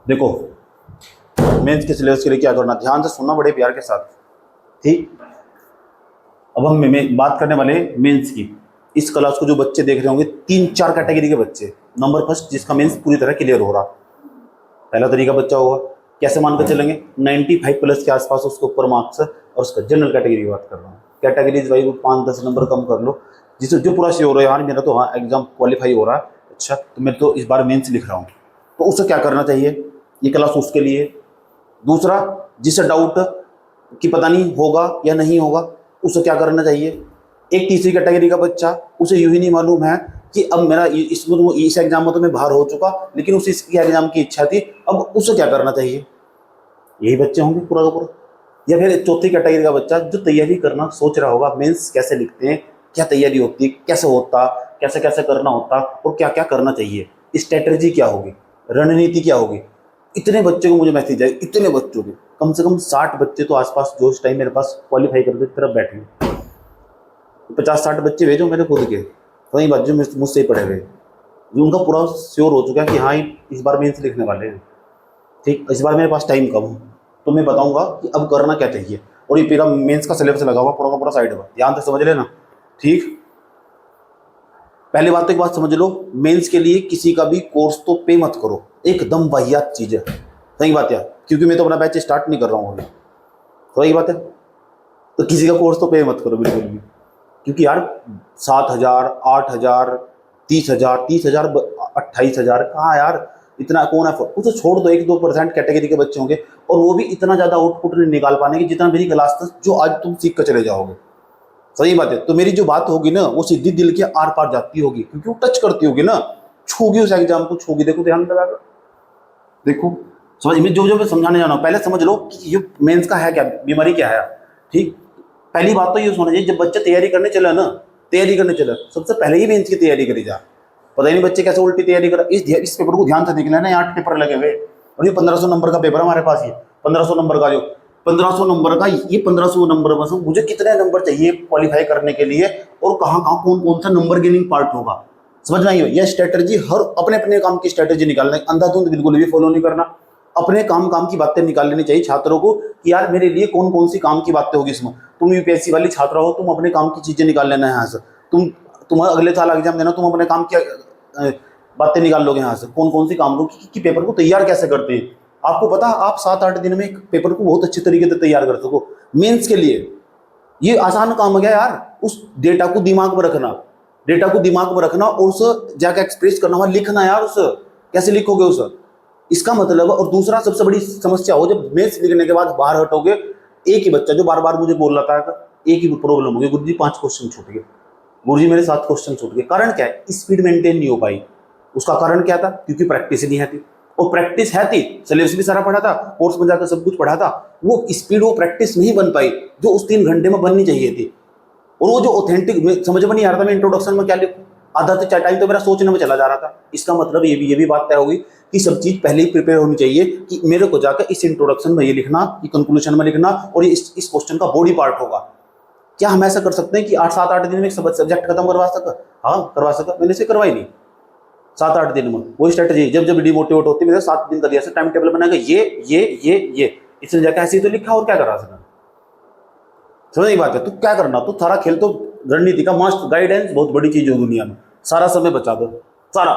देखो, मेंस के सिलेबस के लिए क्या करना, ध्यान से सुनना बड़े प्यार के साथ, ठीक। अब हम बात करने वाले मेंस की। इस क्लास को जो बच्चे देख रहे होंगे, 3-4 कैटेगरी के बच्चे। नंबर फर्स्ट, जिसका मेंस पूरी तरह क्लियर हो रहा। पहला तरीका बच्चा होगा, कैसे मानकर चलेंगे, 95 प्लस के आसपास उसके ऊपर मार्क्स है। और उसका जनरल कैटेगरी की बात कर रहा हूँ। कैटेगरीज भाई 5-10 नंबर कम कर लो, जिससे जो पूरा श्योर हो यार मेरा तो हाँ एग्जाम क्वालिफाई हो रहा है, अच्छा तो मैं तो इस बार मेंस लिख रहा हूँ, तो उसे क्या करना चाहिए, ये क्लास उसके लिए। दूसरा, जिसे डाउट कि पता नहीं होगा या नहीं होगा, उसे क्या करना चाहिए। एक तीसरी कैटेगरी का बच्चा, उसे यूं ही नहीं मालूम है कि अब मेरा इसमें तो इस एग्जाम में तो मैं बाहर हो चुका, लेकिन उसे इसकी एग्जाम की इच्छा थी, अब उसे क्या करना चाहिए। यही बच्चे होंगे पूरा का पूरा। या फिर चौथी कैटेगरी का बच्चा जो तैयारी करना सोच रहा होगा, मेंस कैसे लिखते हैं, क्या तैयारी होती है, कैसे होता, कैसे कैसे करना होता और क्या क्या करना चाहिए, स्ट्रेटजी क्या होगी, रणनीति क्या होगी। इतने बच्चों को मुझे मैसेज आए, इतने बच्चों के कम से कम 60 बच्चे तो आसपास जो इस टाइम मेरे पास क्वालिफाई करके तरफ बैठे हैं। 50-60 बच्चे भेजो मेरे खुद के, वही बात जो मुझसे ही पढ़े हुए, जो उनका पूरा श्योर हो चुका है कि हाँ इस बार मेंस लिखने वाले हैं, ठीक। इस बार मेरे पास टाइम कम है, तो मैं बताऊंगा कि अब करना क्या चाहिए। और ये पूरा मेंस का सिलेबस लगा हुआ पूरा का पूरा साइड में, ध्यान से समझ लेना, ठीक। पहली बात तो एक बात समझ लो, मेंस के लिए किसी का भी कोर्स तो पे मत करो, एकदम वाहियात चीज़ है। सही बात है, क्योंकि मैं तो अपना बैच स्टार्ट नहीं कर रहा हूँ अभी, सही बात है। तो किसी का कोर्स तो पे मत करो बिल्कुल भी, क्योंकि यार 7,000, 8,000, 30,000, 28,000 कहाँ यार, इतना कौन है। उसे छोड़ दो, 1-2% कैटेगरी के बच्चे होंगे, और वो भी इतना ज़्यादा आउटपुट नहीं निकाल पाने की जितना मेरी क्लास तक जो आज तुम सीख कर चले जाओगे। सही बात है। तो मेरी जो बात होगी ना, वो सीधी दिल के आर पार जाती होगी, क्योंकि वो टच करती होगी ना, छूगी उस एग्जाम को, छूगी। देखो ध्यान लगाकर देखो, समझ में जो जो मैं समझाने जाना हूं, पहले समझ लो कि ये मेंस का है क्या, बीमारी क्या है, ठीक। पहली बात तो ये होना चाहिए, जब बच्चे तैयारी करने चले ना, तैयारी करने चले, सबसे पहले ही मेंस की तैयारी करी जा। पता ही नहीं बच्चे कैसे उल्टी तैयारी कर। इस पेपर को ध्यान से देख लेना, 8 पेपर लगे हुए, और ये 1500 नंबर का पेपर हमारे पास। ये 1500 नंबर का, जो 1500 नंबर का, ये 1500 नंबर बस मुझे कितने नंबर चाहिए क्वालिफाई करने के लिए, और कहाँ कहाँ कौन कौन सा नंबर गेनिंग पार्ट होगा, समझ में आई हो। यह स्ट्रेटजी हर अपने अपने काम की स्ट्रेटजी निकालना है, अंधाधुंध बिल्कुल भी फॉलो नहीं करना। अपने काम की बातें निकाल लेनी चाहिए छात्रों को कि यार मेरे लिए कौन कौन सी काम की बातें होगी इसमें। तुम यूपीएससी वाली छात्र हो, तुम अपने काम की चीजें निकाल लेना है यहाँ से। तुम अगले साल एग्जाम देना, तुम अपने काम की बातें निकाल लोगे यहाँ से, कौन कौन सी काम को कि पेपर को तैयार कैसे करते हैं। आपको पता, आप 7-8 दिन में एक पेपर को बहुत अच्छे तरीके से तैयार कर सको मेंस के लिए। ये आसान काम हो गया यार, उस डेटा को दिमाग में रखना, डेटा को दिमाग में रखना और उसे जाकर एक्सप्रेस करना, वहां लिखना यार। उसे कैसे लिखोगे उसे, इसका मतलब। और दूसरा सबसे बड़ी समस्या हो, जब मेंस लिखने के बाद बाहर हटोगे, एक ही बच्चा जो बार बार मुझे बोल रहा था, एक ही प्रॉब्लम होगी, गुरुजी 5 क्वेश्चन छूट गए, गुरुजी मेरे 7 क्वेश्चन छूट गए। कारण क्या है, स्पीड मेंटेन नहीं हो पाई। उसका कारण क्या था, क्योंकि प्रैक्टिस नहीं है थी। और प्रैक्टिस है थी, सिलेबस भी सारा पढ़ा था, कोर्स में जाकर सब कुछ पढ़ा था, वो स्पीड, वो प्रैक्टिस नहीं बन पाई जो उस 3 घंटे में बननी चाहिए थी। और वो जो ऑथेंटिक समझ में नहीं आ रहा था, मैं इंट्रोडक्शन में क्या लिखूं, आधा से टाइम तो मेरा सोचने में चला जा रहा था। इसका मतलब ये भी बात तय होगी कि सब चीज पहले ही प्रिपेयर होनी चाहिए, कि मेरे को जाकर इस इंट्रोडक्शन में ये लिखना, ये कंक्लूजन में लिखना, और ये इस क्वेश्चन का बॉडी पार्ट होगा। क्या हम ऐसा कर सकते हैं कि 7-8 दिन में एक सब्जेक्ट खत्म करवा सका? हाँ करवा सका, मैंने इसे करवाई नहीं 7-8 दिन में। वो स्ट्रेटजी जब जब डिमोटिवेट होती है, मैंने 7 दिन का दिया, टाइम टेबल बनाकर ये इसने जाकर ऐसे ही तो लिखा, और क्या करा सका। समझ नहीं बात है। तो क्या करना, तो सारा खेल तो रणनीति का मस्त गाइडेंस बहुत बड़ी चीज है दुनिया में, सारा समय बचा दो सारा,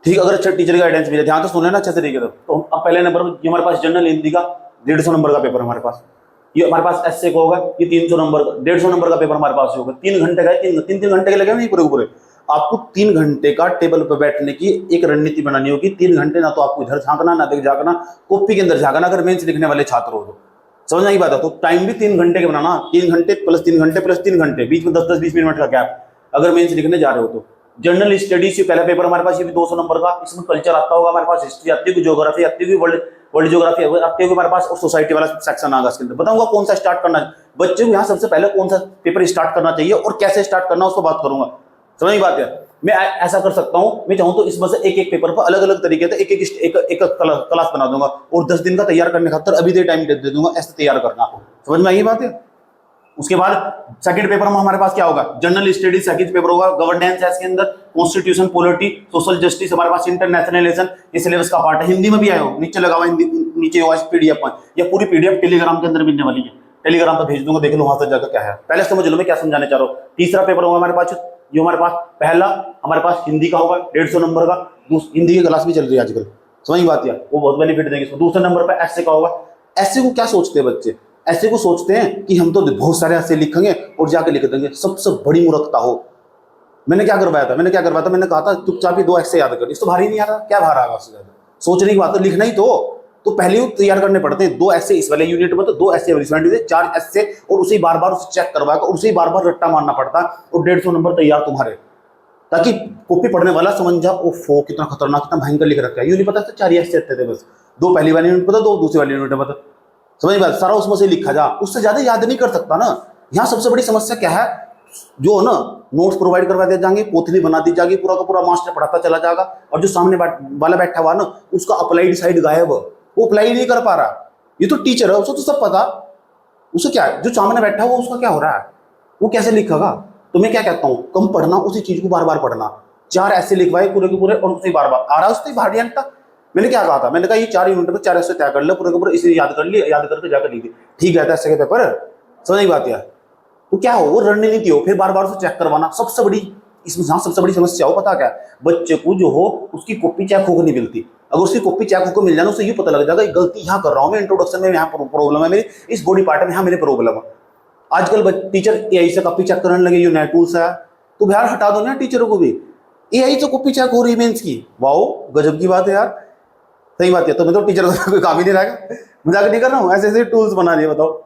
ठीक। अगर अच्छा टीचर गाइडेंस मिले, ध्यान से सुन लेना अच्छे तरीके से। तो अब पहले नंबर पर हमारे पास जनरल हिंदी का 150 नंबर का पेपर हमारे पास, ये हमारे पास एसए का होगा, ये 300 नंबर का, 150 नंबर का पेपर हमारे पास होगा। 3 घंटे का, 3 घंटे के लगे नहीं पूरे पूरे। आपको 3 घंटे का टेबल पर बैठने की एक रणनीति बनानी होगी। 3 घंटे ना तो आपको इधर झांकना, ना देख झांकना, कॉपी के अंदर झांकना, अगर मेंस लिखने वाले छात्र हो तो। समझ नहीं बात है। तो टाइम भी 3 घंटे के बनाना, 3 घंटे प्लस 3 घंटे प्लस 3 घंटे, बीच में 10-10, 20 मिनट का गैप, अगर मेंस लिखने जा रहे हो तो। जनरल स्टडीज से पहला पेपर हमारे पास, ये भी 200 नंबर का, इसमें कल्चर आता होगा हमारे पास, हिस्ट्री आती होगी, ज्योग्राफी आती होगी, वर्ल्ड ज्योग्राफी आती होगी हमारे पास, और सोसाइटी वाला सेक्शन आगा इसके अंदर। बताऊंगा कौन सा स्टार्ट करना है बच्चे को, यहाँ सबसे पहले कौन सा पेपर स्टार्ट करना चाहिए और कैसे स्टार्ट करना, उसको बात करूंगा। समझ नहीं बात है। मैं ऐसा कर सकता हूं, मैं चाहूं तो इसमें से एक पेपर पर अलग अलग तरीके से एक क्लास बना दूंगा, और 10 दिन का तैयार करने खातर अभी दे टाइम दे दूंगा, ऐसे तैयार करना। समझ में आई बात है। उसके बाद सेकंड पेपर में हमारे पास क्या होगा, जनरल स्टडीज सेकंड पेपर होगा, गवर्नेंस है इसके अंदर, कॉन्स्टिट्यूशन, पॉलिटी, सोशल जस्टिस, हमारे पास इंटरनेशनल रिलेशन, ये सिलेबस का पार्ट है। हिंदी में भी आया हो, नीचे लगा हुआ हिंदी, नीचे हुआ पीडीएफ में, ये पूरी पीडीएफ टेलीग्राम के अंदर मिलने वाली है। टेलीग्राम पर भेज दूंगा, देख लो वहां से जाकर क्या है। पहले समझ लो मैं क्या समझाने चाह रहा हूँ। तीसरा पेपर होगा हमारे पास, जो हमारे पास पहला हमारे पास हिंदी का होगा 150 नंबर का, हिंदी की क्लास भी चल रही है आजकल, समझ बात है, वो बहुत बेनिफिट देंगे। दूसरे नंबर पर ऐसे का होगा। ऐसे को क्या सोचते हैं बच्चे, ऐसे को सोचते हैं कि हम तो बहुत सारे ऐसे लिखेंगे और जाके लिख देंगे, सबसे बड़ी मूर्खता हो। मैंने क्या करवाया था, मैंने कहा था चुपचाप ही 2 ऐसे याद कर, इस तो भारी नहीं आ रहा, क्या भार आएगा उससे ज्यादा, सोचने की बात है, लिखना ही तो पहले ही तैयार करने पड़ते हैं। 2 ऐसे इस वाले यूनिट में, तो 2 ऐसे इस यूनिट में, 4 ऐसे, और उसे बार बार चेक करवा कर उसे बार बार रट्टा मारना पड़ता है, और 150 नंबर तैयार तुम्हारे, ताकि कॉपी पढ़ने वाला समझ जा ओफो कितना खतरनाक, कितना भयंकर लिख रखा है। यूं नहीं पता था 4 ऐसे थे बस, 2 पहली वाली यूनिट पता, 2 दूसरी वाली यूनिट पता, समझ बात, सारा उसमें से लिखा जा, उससे ज्यादा याद नहीं कर सकता ना। यहाँ सबसे बड़ी समस्या क्या है, जो है ना, नोट्स प्रोवाइड करवा दिए जाएंगे, पोथली बना दी जाएगी, पूरा का पूरा मास्टर पढ़ाता चला जाएगा, और जो सामने वाला बैठा हुआ ना, उसका अप्लाइड साइड गायब, वो अप्लाई नहीं कर पा रहा। ये तो टीचर है, उसको तो सब पता, उसे क्या है, जो सामने बैठा हुआ उसका क्या हो रहा है, वो कैसे लिखेगा। तो मैं क्या कहता हूँ, कम पढ़ना, उसी चीज को बार बार पढ़ना। 4 ऐसे लिखवाए पूरे के पूरे, और उसे बार बार आ रहा, उससे बाहर नहीं आता। मैंने क्या कहा था, मैंने कहा ये 4 यूनिट में 4 ऐसे तय कर ले पूरे के पूरे, इसे याद कर लिए, याद करके जाकर लिख दे, ठीक है ऐसे के पेपर, समझ बात यार। तो क्या हो, वो रणनीति हो, फिर बार बार उसे चेक करवाना, सबसे बड़ी इसमें सबसे बड़ी समस्या हो पता क्या है, बच्चे को जो हो उसकी कॉपी चेक होकर नहीं मिलती। अगर उसकी कॉपी चेक होकर मिल जाए ना, उसे ये पता लग जाएगा गलती यहाँ कर रहा हूँ मैं, इंट्रोडक्शन में यहाँ प्रॉब्लम है मेरी, इस बॉडी पार्ट में यहाँ मेरी प्रॉब्लम है। आजकल टीचर एआई से कॉपी चेक करने लगे, ये नया टूल्स है, तो बिहार हटा दो ना टीचरों को भी, एआई से कॉपी चेक हो रही मेंस की, वाओ गजब की बात है यार, सही बात है। तो मैं तो टीचर का कोई काम ही नहीं रहेगा, मजाक नहीं कर रहा हूँ, ऐसे ऐसे टूल्स बना दिए, बताओ।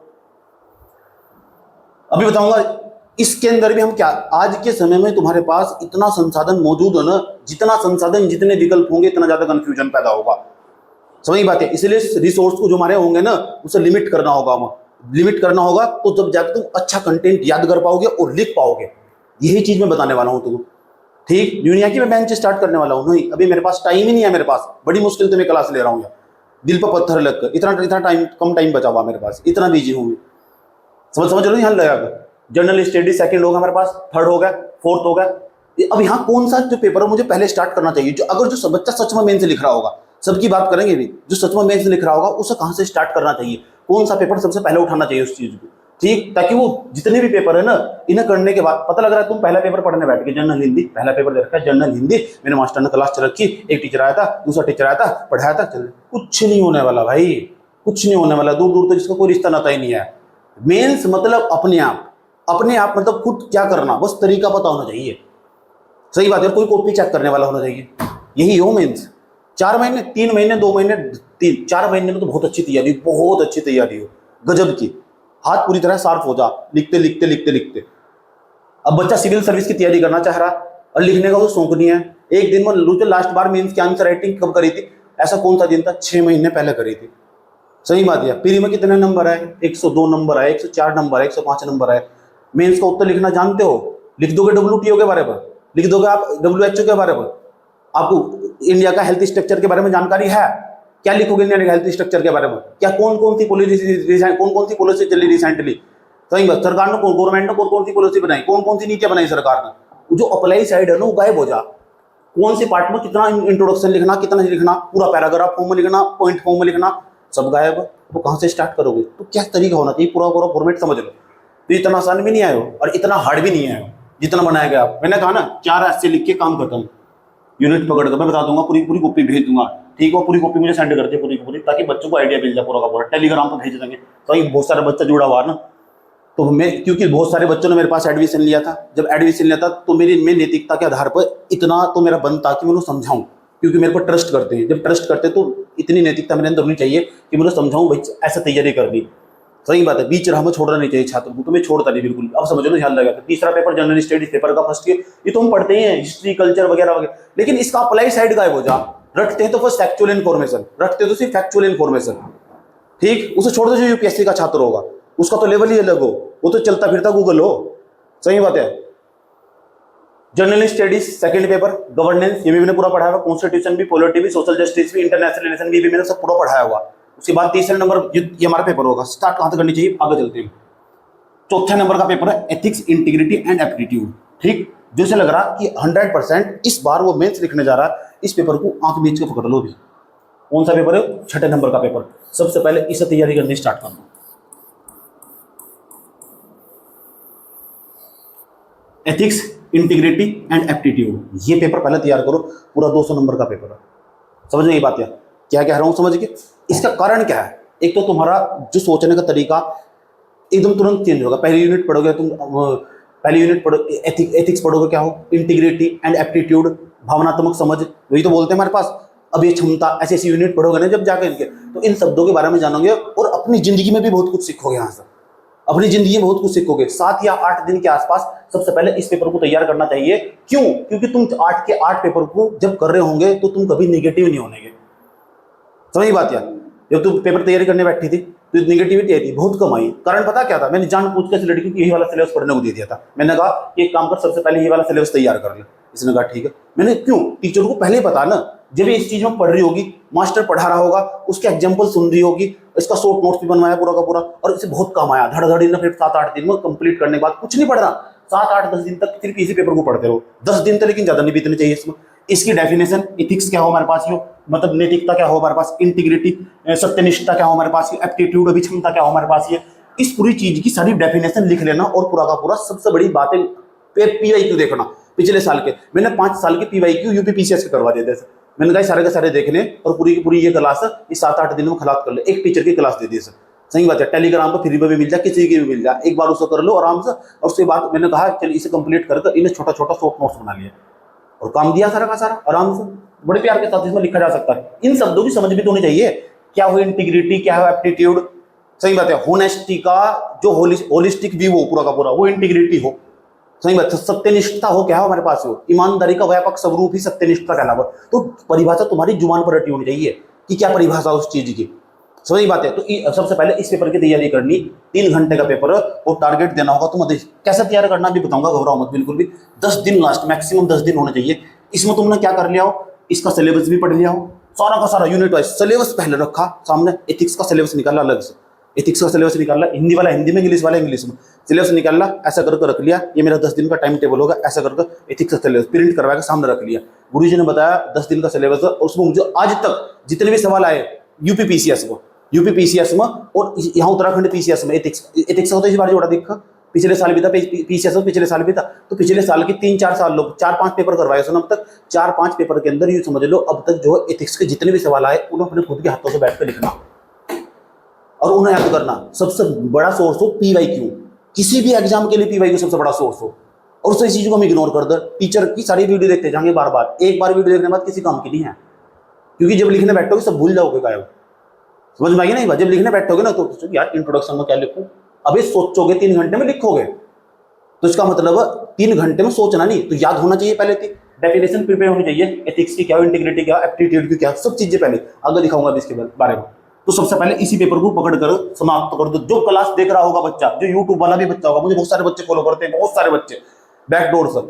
अभी बताऊंगा इसके अंदर भी हम क्या, आज के समय में तुम्हारे पास इतना संसाधन मौजूद है ना, जितना संसाधन जितने विकल्प होंगे इतना ज्यादा कंफ्यूजन पैदा होगा, समझ बात है। इसलिए रिसोर्स को जो हमारे होंगे ना, उसे लिमिट करना होगा, लिमिट करना होगा, तो जब जाकर तुम अच्छा कंटेंट याद कर पाओगे और लिख पाओगे। यही चीज मैं बताने वाला हूं तुम, ठीक। दुनिया की मैं बेंच स्टार्ट करने वाला हूं, नहीं अभी मेरे पास टाइम ही नहीं है, मेरे पास बड़ी मुश्किल से मैं क्लास ले रहा हूँ, दिल पर पत्थर लगकर, इतना टाइम, कम टाइम बचा हुआ मेरे पास, इतना बिजी हूँ मैं, समझ लो। यहाँ लगा जनरल स्टडी सेकंड होगा मेरे पास, थर्ड हो गया, फोर्थ हो गया। अब यहाँ कौन सा जो पेपर है मुझे पहले स्टार्ट करना चाहिए, जो अगर जो बच्चा सच में मेन से लिख रहा होगा, सबकी बात करेंगे भी, जो सच में मेन से लिख रहा होगा उसे कहाँ से स्टार्ट करना चाहिए, कौन सा पेपर सबसे पहले उठाना चाहिए उस चीज को, ठीक, ताकि वो जितने भी पेपर है ना, इन्हें करने के बाद पता लग रहा है, तुम पहला पेपर पढ़ने बैठ गए, जनरल हिंदी, पहला पेपर दे रखा है जनरल हिंदी, मेरे मास्टर ने क्लास चल रखी, एक टीचर आया था, दूसरा टीचर आया था, पढ़ाया था, चल, कुछ नहीं होने वाला भाई, कुछ नहीं होने वाला, दूर दूर तक जिसका कोई रिश्ता नाता ही नहीं है। मेंस मतलब अपने आप मतलब खुद क्या करना, बस तरीका पता होना चाहिए, सही बात है, कोई कॉपी चेक करने वाला होना चाहिए, यही हो मेंस। 4 महीने, 3 महीने, 2 महीने, 4 महीने में तो बहुत अच्छी तैयारी हो, गजब की, हाथ पूरी तरह शार्प हो जा, लिखते लिखते लिखते लिखते। अब बच्चा सिविल सर्विस की तैयारी करना चाह रहा और लिखने का वो शौक नहीं है, एक दिन में लास्ट बार मेंस की आंसर राइटिंग कब करी थी, ऐसा कौन सा दिन था, 6 महीने पहले करी थी, सही बात है। प्री में कितने नंबर आए, 102 नंबर आए, 104 नंबर आए, 105 नंबर आए। मेंस का उत्तर लिखना जानते हो, लिख दोगे WTO के बारे में, लिख दोगे आप WHO के बारे में, आपको इंडिया का हेल्थ स्ट्रक्चर के बारे में जानकारी है, क्या लिखोगे इंडिया का हेल्थ स्ट्रक्चर के बारे में, क्या कौन कौन सी पॉलिसी चली रिसेंटली, सही बात, सरकार ने गवर्नमेंट ने कौन सी पॉलिसी बनाई, कौन कौन सी नीतियां बनाई सरकार ने, जो अप्लाई साइड है ना वो गायब हो जा, कौन सी पार्ट में कितना इंट्रोडक्शन लिखना, कितना लिखना, पूरा पैराग्राफ फॉर्म में लिखना, पॉइंट फॉर्म में लिखना, सब गायब। वो कहाँ से स्टार्ट करोगे, तो क्या तरीका होना चाहिए, पूरा फॉर्मेट समझ लो। तो इतना आसान भी नहीं आया हो और इतना हार्ड भी नहीं आया हो जितना बनाया गया। मैंने कहा ना 4 ऐसे लिख के काम खत्म, यूनिट पकड़ कर मैं बता दूंगा, पूरी कॉपी भेज दूंगा, ठीक है, पूरी कॉपी मुझे सेंड कर दे पूरी, ताकि बच्चों को आइडिया मिल जाए पूरा का पूरा, टेलीग्राम पर भेज देंगे। तो बहुत सारे बच्चा जुड़ा हुआ ना, तो मैं, क्योंकि बहुत सारे बच्चों ने मेरे पास एडमिशन लिया था, जब एडमिशन लिया था तो मैं नैतिकता के आधार पर इतना तो मेरा बंद था कि मैं उन्हें समझाऊं, क्योंकि मेरे पर ट्रस्ट करते हैं, जब ट्रस्ट करते हैं तो इतनी नैतिकता मेरे अंदर होनी चाहिए कि मैं उन्हें समझाऊं भाई ऐसा तैयारी करनी, सही बात है, बीच राह में छोड़ना नहीं चाहिए छात्र को, तो मैं छोड़ता नहीं बिल्कुल। अब समझ लो, ध्यान लगा। तीसरा पेपर जनरल स्टडीज पेपर का फर्स्ट ईयर, ये तो हम पढ़ते हैं हिस्ट्री कल्चर वगैरह वगैरह, लेकिन इसका अप्लाई साइड गायब हो जा, रटते हैं तो बस फैक्चुअल इन्फॉर्मेशन, रटते तो सिर्फ फैक्चुअल इन्फॉर्मेशन, ठीक, उसे छोड़ दो। जो यूपीएससी का छात्र होगा उसका तो लेवल ही अलग हो, वो तो चलता फिरता गूगल हो, सही बात है। General studies second paper, governance, ये भी मैंने पूरा पढ़ाया हुआ, कॉन्स्टिट्यूशन भी, पॉलिटी भी, सोशल जस्टिस भी, इंटरनेशनल रिलेशन भी मैंने सब पूरा पढ़ाया हुआ। उसके बाद तीसरे नंबर ये हमारा पेपर होगा, स्टार्ट कहां से करनी चाहिए, आगे चलते हैं। चौथे नंबर का पेपर है एथिक्स, इंटीग्रिटी एंड एप्टीट्यूड, ठीक। जो से लग रहा कि 100% इस बार वो मेंस लिखने जा रहा है, इस पेपर को आंख बीच के पकड़ लो भी। कौन सा पेपर है? 6 नंबर का पेपर। सबसे पहले इससे तैयारी करनी स्टार्ट कर दो। एथिक्स, इंटीग्रिटी एंड एप्टीट्यूड, ये पेपर पहले तैयार करो, पूरा 200 नंबर का पेपर है। समझ में ये बात? क्या कह रहा हूं समझ के? इसका कारण क्या है? एक तो तुम्हारा जो सोचने का तरीका एकदम तुरंत चेंज होगा। पहली यूनिट पढ़ोगे तुम, पहली यूनिट पढ़ो एथिक्स पढ़ोगे, क्या हो? इंटीग्रिटी एंड एप्टीट्यूड, भावनात्मक समझ, वही तो बोलते हैं हमारे पास। अब ये क्षमता, ऐसी ऐसी यूनिट पढ़ोगे ना जब जाकर इनके, तो इन शब्दों के बारे में जानोगे और अपनी जिंदगी में भी बहुत कुछ सीखोगे। यहाँ से अपनी जिंदगी में बहुत कुछ सीखोगे। 7 या 8 दिन के आसपास सबसे पहले इस पेपर को तैयार करना चाहिए। क्यों? क्योंकि तुम 8 के 8 पेपर को जब कर रहे होंगे तो तुम कभी निगेटिव नहीं होने। समझ बात यार? जब तुम पेपर तैयारी करने बैठी थी तो निगेटिविटी आई थी, बहुत कम आई। कारण पता क्या था? मैंने जान पूछ के लड़की को यही वाला सिलेबस पढ़ने को दे दिया था। मैंने कहा कि एक काम कर, सबसे पहले ये वाला सिलेबस तैयार कर ले। इसने कहा ठीक है। मैंने क्यों? टीचर को पहले पता ना, जब ये इस चीज में पढ़ रही होगी, मास्टर पढ़ा रहा होगा, उसके एग्जाम्पल सुन रही होगी, इसका शॉर्ट नोट्स भी बनवाया पूरा का पूरा, और इसे बहुत काम आया। धड़धड़ी ने फिर 7-8 दिन में कंप्लीट करने के बाद कुछ नहीं पढ़ना, 7-8-10 दिन तक सिर्फ इसी पेपर को पढ़ते रहो। 10 दिन तक, लेकिन ज्यादा नहीं बीतने चाहिए इसमें। इसकी डेफिनेशन, इथिक्स क्या हो हमारे पास, यो मतलब नैतिकता क्या हो हमारे पास, इंटीग्रिटी सत्यनिष्ठता क्या हो हमारे पास, एप्टीट्यूड अभिक्षमता क्या हो हमारे पास, ये इस पूरी चीज की सारी डेफिनेशन लिख लेना। और पूरा का पूरा सबसे बड़ी बातें पीवाईक्यू देखना। पिछले साल के मैंने 5 साल के पीवाईक्यू यूपीपीसीएस के करवा दिए थे। मैंने कहा सारे के सारे देखने और पूरी की पूरी ये क्लास इस 7-8 दिन में खलास कर ले। एक टीचर की क्लास दे दी सर। सही बात है। टेलीग्राम पर फ्री में भी मिल जाए, किसी की भी मिल जाए, एक बार उसको कर लो आराम से। और उसके बाद मैंने कहा चल इसे कंप्लीट कर इन्हें छोटा छोटा शॉर्ट नोट्स बना लिया और काम दिया सारा का सारा आराम से, बड़े प्यार के साथ इसमें लिखा जा सकता है। इन शब्दों की समझ भी तो होनी चाहिए। क्या हो इंटीग्रिटी, क्या हो एप्टीट्यूड। सही बात है। होनेस्टी का जो होलिस्टिक व्यू हो पूरा का पूरा, वो इंटीग्रिटी हो। सही बात है। सत्यनिष्ठता हो, क्या हो हमारे पास हो, ईमानदारी का व्यापक स्वरूप ही सत्यनिष्ठता कहलावा। तो परिभाषा तुम्हारी जुबान पर रटी होनी चाहिए कि क्या परिभाषा उस चीज की। सही बात है। तो सबसे पहले इस पेपर की तैयारी करनी, 3 घंटे का पेपर और टारगेट देना होगा। तुम कैसे तैयार करना भी बताऊंगा, घबराओ मत बिल्कुल भी। 10 दिन लास्ट, मैक्सिमम 10 दिन होने चाहिए। इसमें तुमने क्या कर लिया हो, इसका सिलेबस भी पढ़ लिया हो, सारा का सारा यूनिट वाइज सिलेबस पहले रखा सामने। एथिक्स का सिलेबस निकाला अलग से, एथिक्स का सिलेबस निकाला, हिंदी वाला हिंदी में, इंग्लिश वाला इंग्लिश में, सिलेबस निकाला, ऐसा करके रख लिया। ये मेरा 10 दिन का टाइम टेबल होगा, ऐसा करके एथिक्स का सिलेबस प्रिंट करवा के सामने रख लिया। गुरुजी ने बताया 10 दिन का सिलेबस है, और उसमें मुझे आज तक जितने भी सवाल आए यूपीपीसीएस में और यहाँ उत्तराखंड पीसीएस में, एथिक्स होता है इस बार जोड़ा देखा। पिछले साल भी था पीसीएस में, पिछले साल भी था। तो पिछले साल के 3-4 साल लोग 4-5 पेपर करवाए सुना अब तक। 4-5 पेपर के अंदर ये समझ लो अब तक जो है एथिक्स के जितने भी सवाल आए उन्हें अपने खुद के हाथों से बैठ कर लिखना और उन्हें याद करना। सबसे बड़ा सोर्स हो पीवाईक्यू, किसी भी एग्जाम के लिए पीवाईक्यू सबसे बड़ा सोर्स हो। और उस चीज को हम इग्नोर कर दे, टीचर की सारी वीडियो देखते जाएंगे बार बार, एक बार वीडियो देखने के बाद किसी काम की नहीं है। क्योंकि जब लिखने बैठोगे सब भूल जाओगे गायब। समझ में आएगी नहीं? जब लिखने बैठोगे ना तो यार इंट्रोडक्शन में क्या लिखूं, अभी सोचोगे 3 घंटे में लिखोगे, तो इसका मतलब 3 घंटे में सोचना नहीं, तो याद होना चाहिए पहले। डेफिनेशन प्रिपेयर होनी चाहिए, एथिक्स की क्या, इंटीग्रिटी क्या, एप्टीट्यूड की क्या, सब चीजें पहले आगे दिखाऊंगा इसके बारे में। तो सबसे पहले इसी पेपर को पकड़ कर समाप्त कर दो। जो क्लास देख रहा होगा बच्चा, जो यूट्यूब वाला भी बच्चा होगा, मुझे बहुत सारे बच्चे फॉलो करते हैं, बहुत सारे बच्चे बैकडोर से।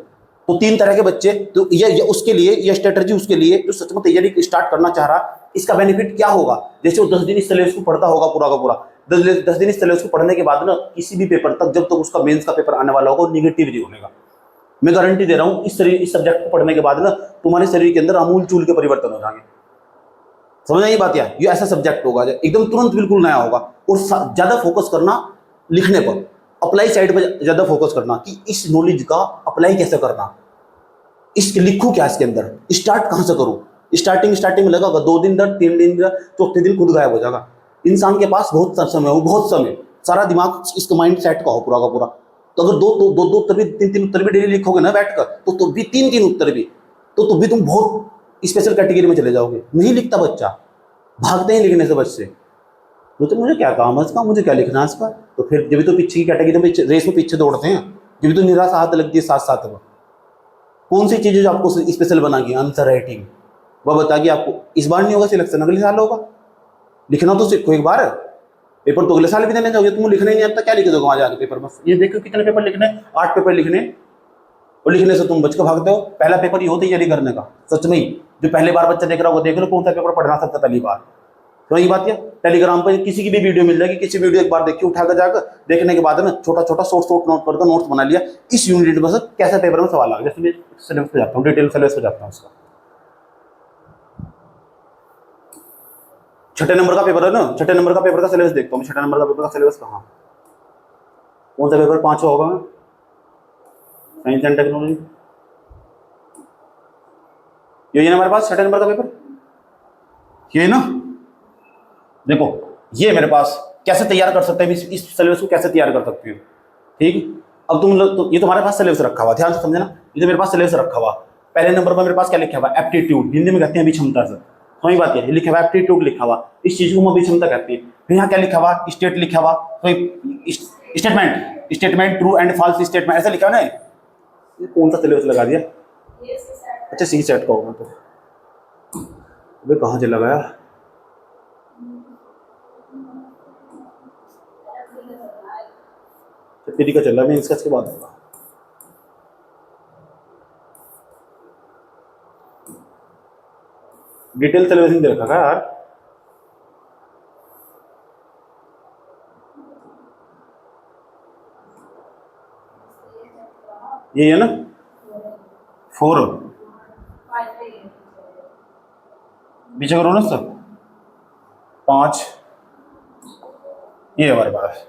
तो 3 तरह के बच्चे, तो ये उसके लिए, ये स्ट्रेटजी उसके लिए जो सच में तैयारी स्टार्ट करना चाह रहा, इसका बेनिफिट क्या होगा। जैसे वो 10 दिन इस सिलेबस को पढ़ता होगा पूरा का पूरा, 10 दिन इस सिलेबस को पढ़ने के बाद ना किसी भी पेपर तक, जब तक उसका मेंस का पेपर आने वाला होगा, निगेटिव नहीं होगा। मैं गारंटी दे रहा हूँ, इस सब्जेक्ट को पढ़ने के बाद ना तुम्हारे शरीर के अंदर अमूल चूल के परिवर्तन हो जाएंगे। समझ आई बात? यार ये ऐसा सब्जेक्ट होगा एकदम तुरंत बिल्कुल नया होगा। और ज्यादा फोकस करना लिखने पर, अप्लाई साइड पर ज्यादा फोकस करना कि इस नॉलेज का अप्लाई कैसे करना, इसके लिखूं क्या, इसके अंदर स्टार्ट कहां से करूं। स्टार्टिंग में लगेगा 2 दिन, 3 दिन, चौथे दिन खुद गायब हो जाएगा। इंसान के पास बहुत समय हो, बहुत समय, सारा दिमाग इसका माइंड सेट का हो पूरा का पूरा। तो अगर दो उत्तर भी, 3 उत्तर भी डेली लिखोगे ना बैठकर, तो भी 3 उत्तर भी, तो भी तुम बहुत स्पेशल कैटेगरी में चले जाओगे। नहीं लिखता बच्चा, भागते ही लिखने से बच्चे, तो मुझे क्या काम है इसका, मुझे क्या लिखना है इसका। तो फिर जब तो पीछे की कैटेगरी में रेस में पीछे दौड़ते हैं, जब तो निराशा हाथ लगती है साथ में। कौन सी चीज़ जो आपको स्पेशल बनाएगी, आंसर राइटिंग, वह बताएगी आपको। इस बार नहीं होगा सिलेक्शन, अगले साल होगा। लिखना तो सीखो एक बार, पेपर तो अगले साल भी देने जाओगे। तुम लिखना ही नहीं आता, क्या लिख दोगे वहां जाके पेपर में। ये देखो कितने पेपर लिखने, 8 पेपर लिखने, और लिखने से तुम बच के भागते हो। पहला पेपर ये हो तैयारी करने का, सच में ही। जो पहले बार बच्चा देख रहा होगा, देख लो कौन सा पेपर पढ़ना सकता पहली बार। तो ये बात है, टेलीग्राम पर किसी की भी वीडियो मिल जाएगी, किसी वीडियो एक बार देखिए उठाकर जाकर, देखने के बाद में छोटा छोटा शॉर्ट शॉर्ट नोट करके नोट्स बना लिया, इस यूनिट में से कैसे पेपर में सवाल आ गया। जैसे मैं सिलेबस पे जाता हूँ, डिटेल सिलेबस पे जाता हूँ उसका। 6 नंबर का पेपर है ना, 6 नंबर का पेपर का सिलेबस देखता हूँ। 6 नंबर का पेपर का सिलेबस कहाँ, कौन सा पेपर 5 होगा, साइंस एंड टेक्नोलॉजी, ये हमारे पास 6 नंबर का पेपर, ये ना। देखो ये मेरे पास कैसे तैयार कर सकते हैं, इस सिलेबस को कैसे तैयार कर सकते हो, ठीक। अब तुम लोग तो ये तुम्हारे पास सिलेबस रखा हुआ, ध्यान से समझना, ये तो मेरे पास सिलेबस रखा हुआ। पहले नंबर पर मेरे पास क्या लिखा हुआ, एप्टीट्यूड, हिंदी में कहते हैं अभिक्षमता से, वही बात है, लिखा हुआ एप्टीट्यूड लिखा हुआ, इस चीज को हम अभिक्षमता कहते हैं। फिर यहाँ क्या लिखा हुआ, स्टेट लिखा हुआ, तो statement true and false statement ऐसा लिखा हुआ ना। ये कौन सा सिलेबस लगा दिया, अच्छा सी सेट का होगा, तो अबे कहाँ चला गया, तेरी का चल रहा है, मैं इसका बाद होगा। डिटेल सिलेबस दे रखा है यार, ये है ना 4 पीछे करो ना सब 5, ये हमारे पास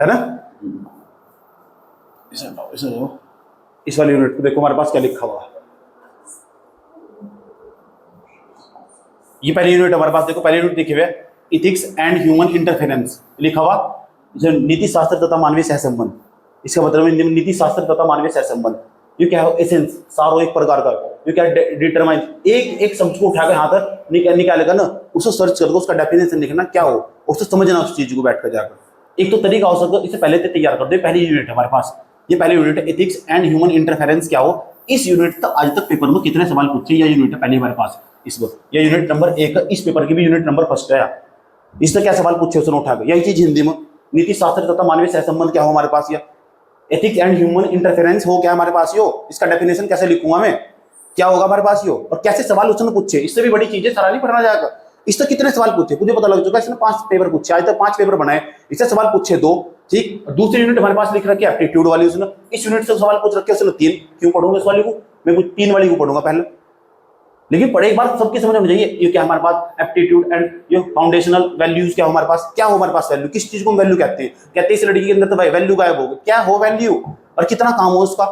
है ना। इसे लो, इस वाली यूनिट को देखो हमारे पास क्या लिखा हुआ, ये पहली यूनिट हमारे पास, देखो पहली यूनिट लिखी हुई है इथिक्स एंड ह्यूमन इंटरफेरेंस लिखा हुआ, नीति शास्त्र तथा मानवीय सहसंबंध, इसका मतलब है नीति शास्त्र तथा मानवीय सहसंबंध। ये क्या है, एसेंस, सारो एक प्रकार का, ये क्या डिटरमाइन, एक एक शब्द को उठाकर यहाँ तक निकालेगा ना, उसको सर्च कर दो, उसका डेफिनेशन लिखना क्या हो, उसको समझना उस चीज को बैठ कर जाकर। एक तो तरीका हो सकता है, इसे पहले से तैयार कर दो, पहली यूनिट हमारे पास, ये पहली यूनिट है एथिक्स एंड ह्यूमन इंटरफेरेंस क्या हो। इस यूनिट तक आज तक पेपर में कितने सवाल पूछे, यह यूनिट है पहली हमारे पास, इस वक्त यह यूनिट नंबर 1 है, इस पेपर की भी यूनिट नंबर 1 है। इससे क्या सवाल पूछे उसने उठा के, यही चीज हिंदी में, नीति शास्त्र तथा मानवीय सहसंबंध क्या हो हमारे पास, या एथिक्स एंड ह्यूमन इंटरफेरेंस हो क्या हमारे पास, यो इसका डेफिनेशन कैसे लिखूंगा मैं, क्या होगा हमारे पास यो, और कैसे सवाल उसने पूछे, इससे भी बड़ी चीजें सारा नहीं पढ़ना जाएगा। इससे कितने सवाल पूछे मुझे पता लग चुका है, इसने 5 पेपर पूछे, आज तक 5 पेपर बनाए, इससे सवाल पूछे 2, ठीक। दूसरी यूनिट हमारे पास लिख रखी है एप्टीट्यूड वाली, उसने इस यूनिट से सवाल पूछ रखे उसने 3, क्यों पढ़ूंगा इस वाली को, मैं कुछ 3 वाली को पढ़ूंगा पहले, लेकिन पढ़े एक बार सबकी समझ में जाइए, ये क्या हमारे पास एप्टीट्यूड एंड ये फाउंडेशनल वैल्यूज क्या हमारे पास, क्या हो हमारे पास वैल्यू, किस चीज को हम वैल्यू कहते हैं इस लड़की के अंदर तो भाई वैल्यू गायब हो गई, क्या हो वैल्यू, और कितना काम हो उसका,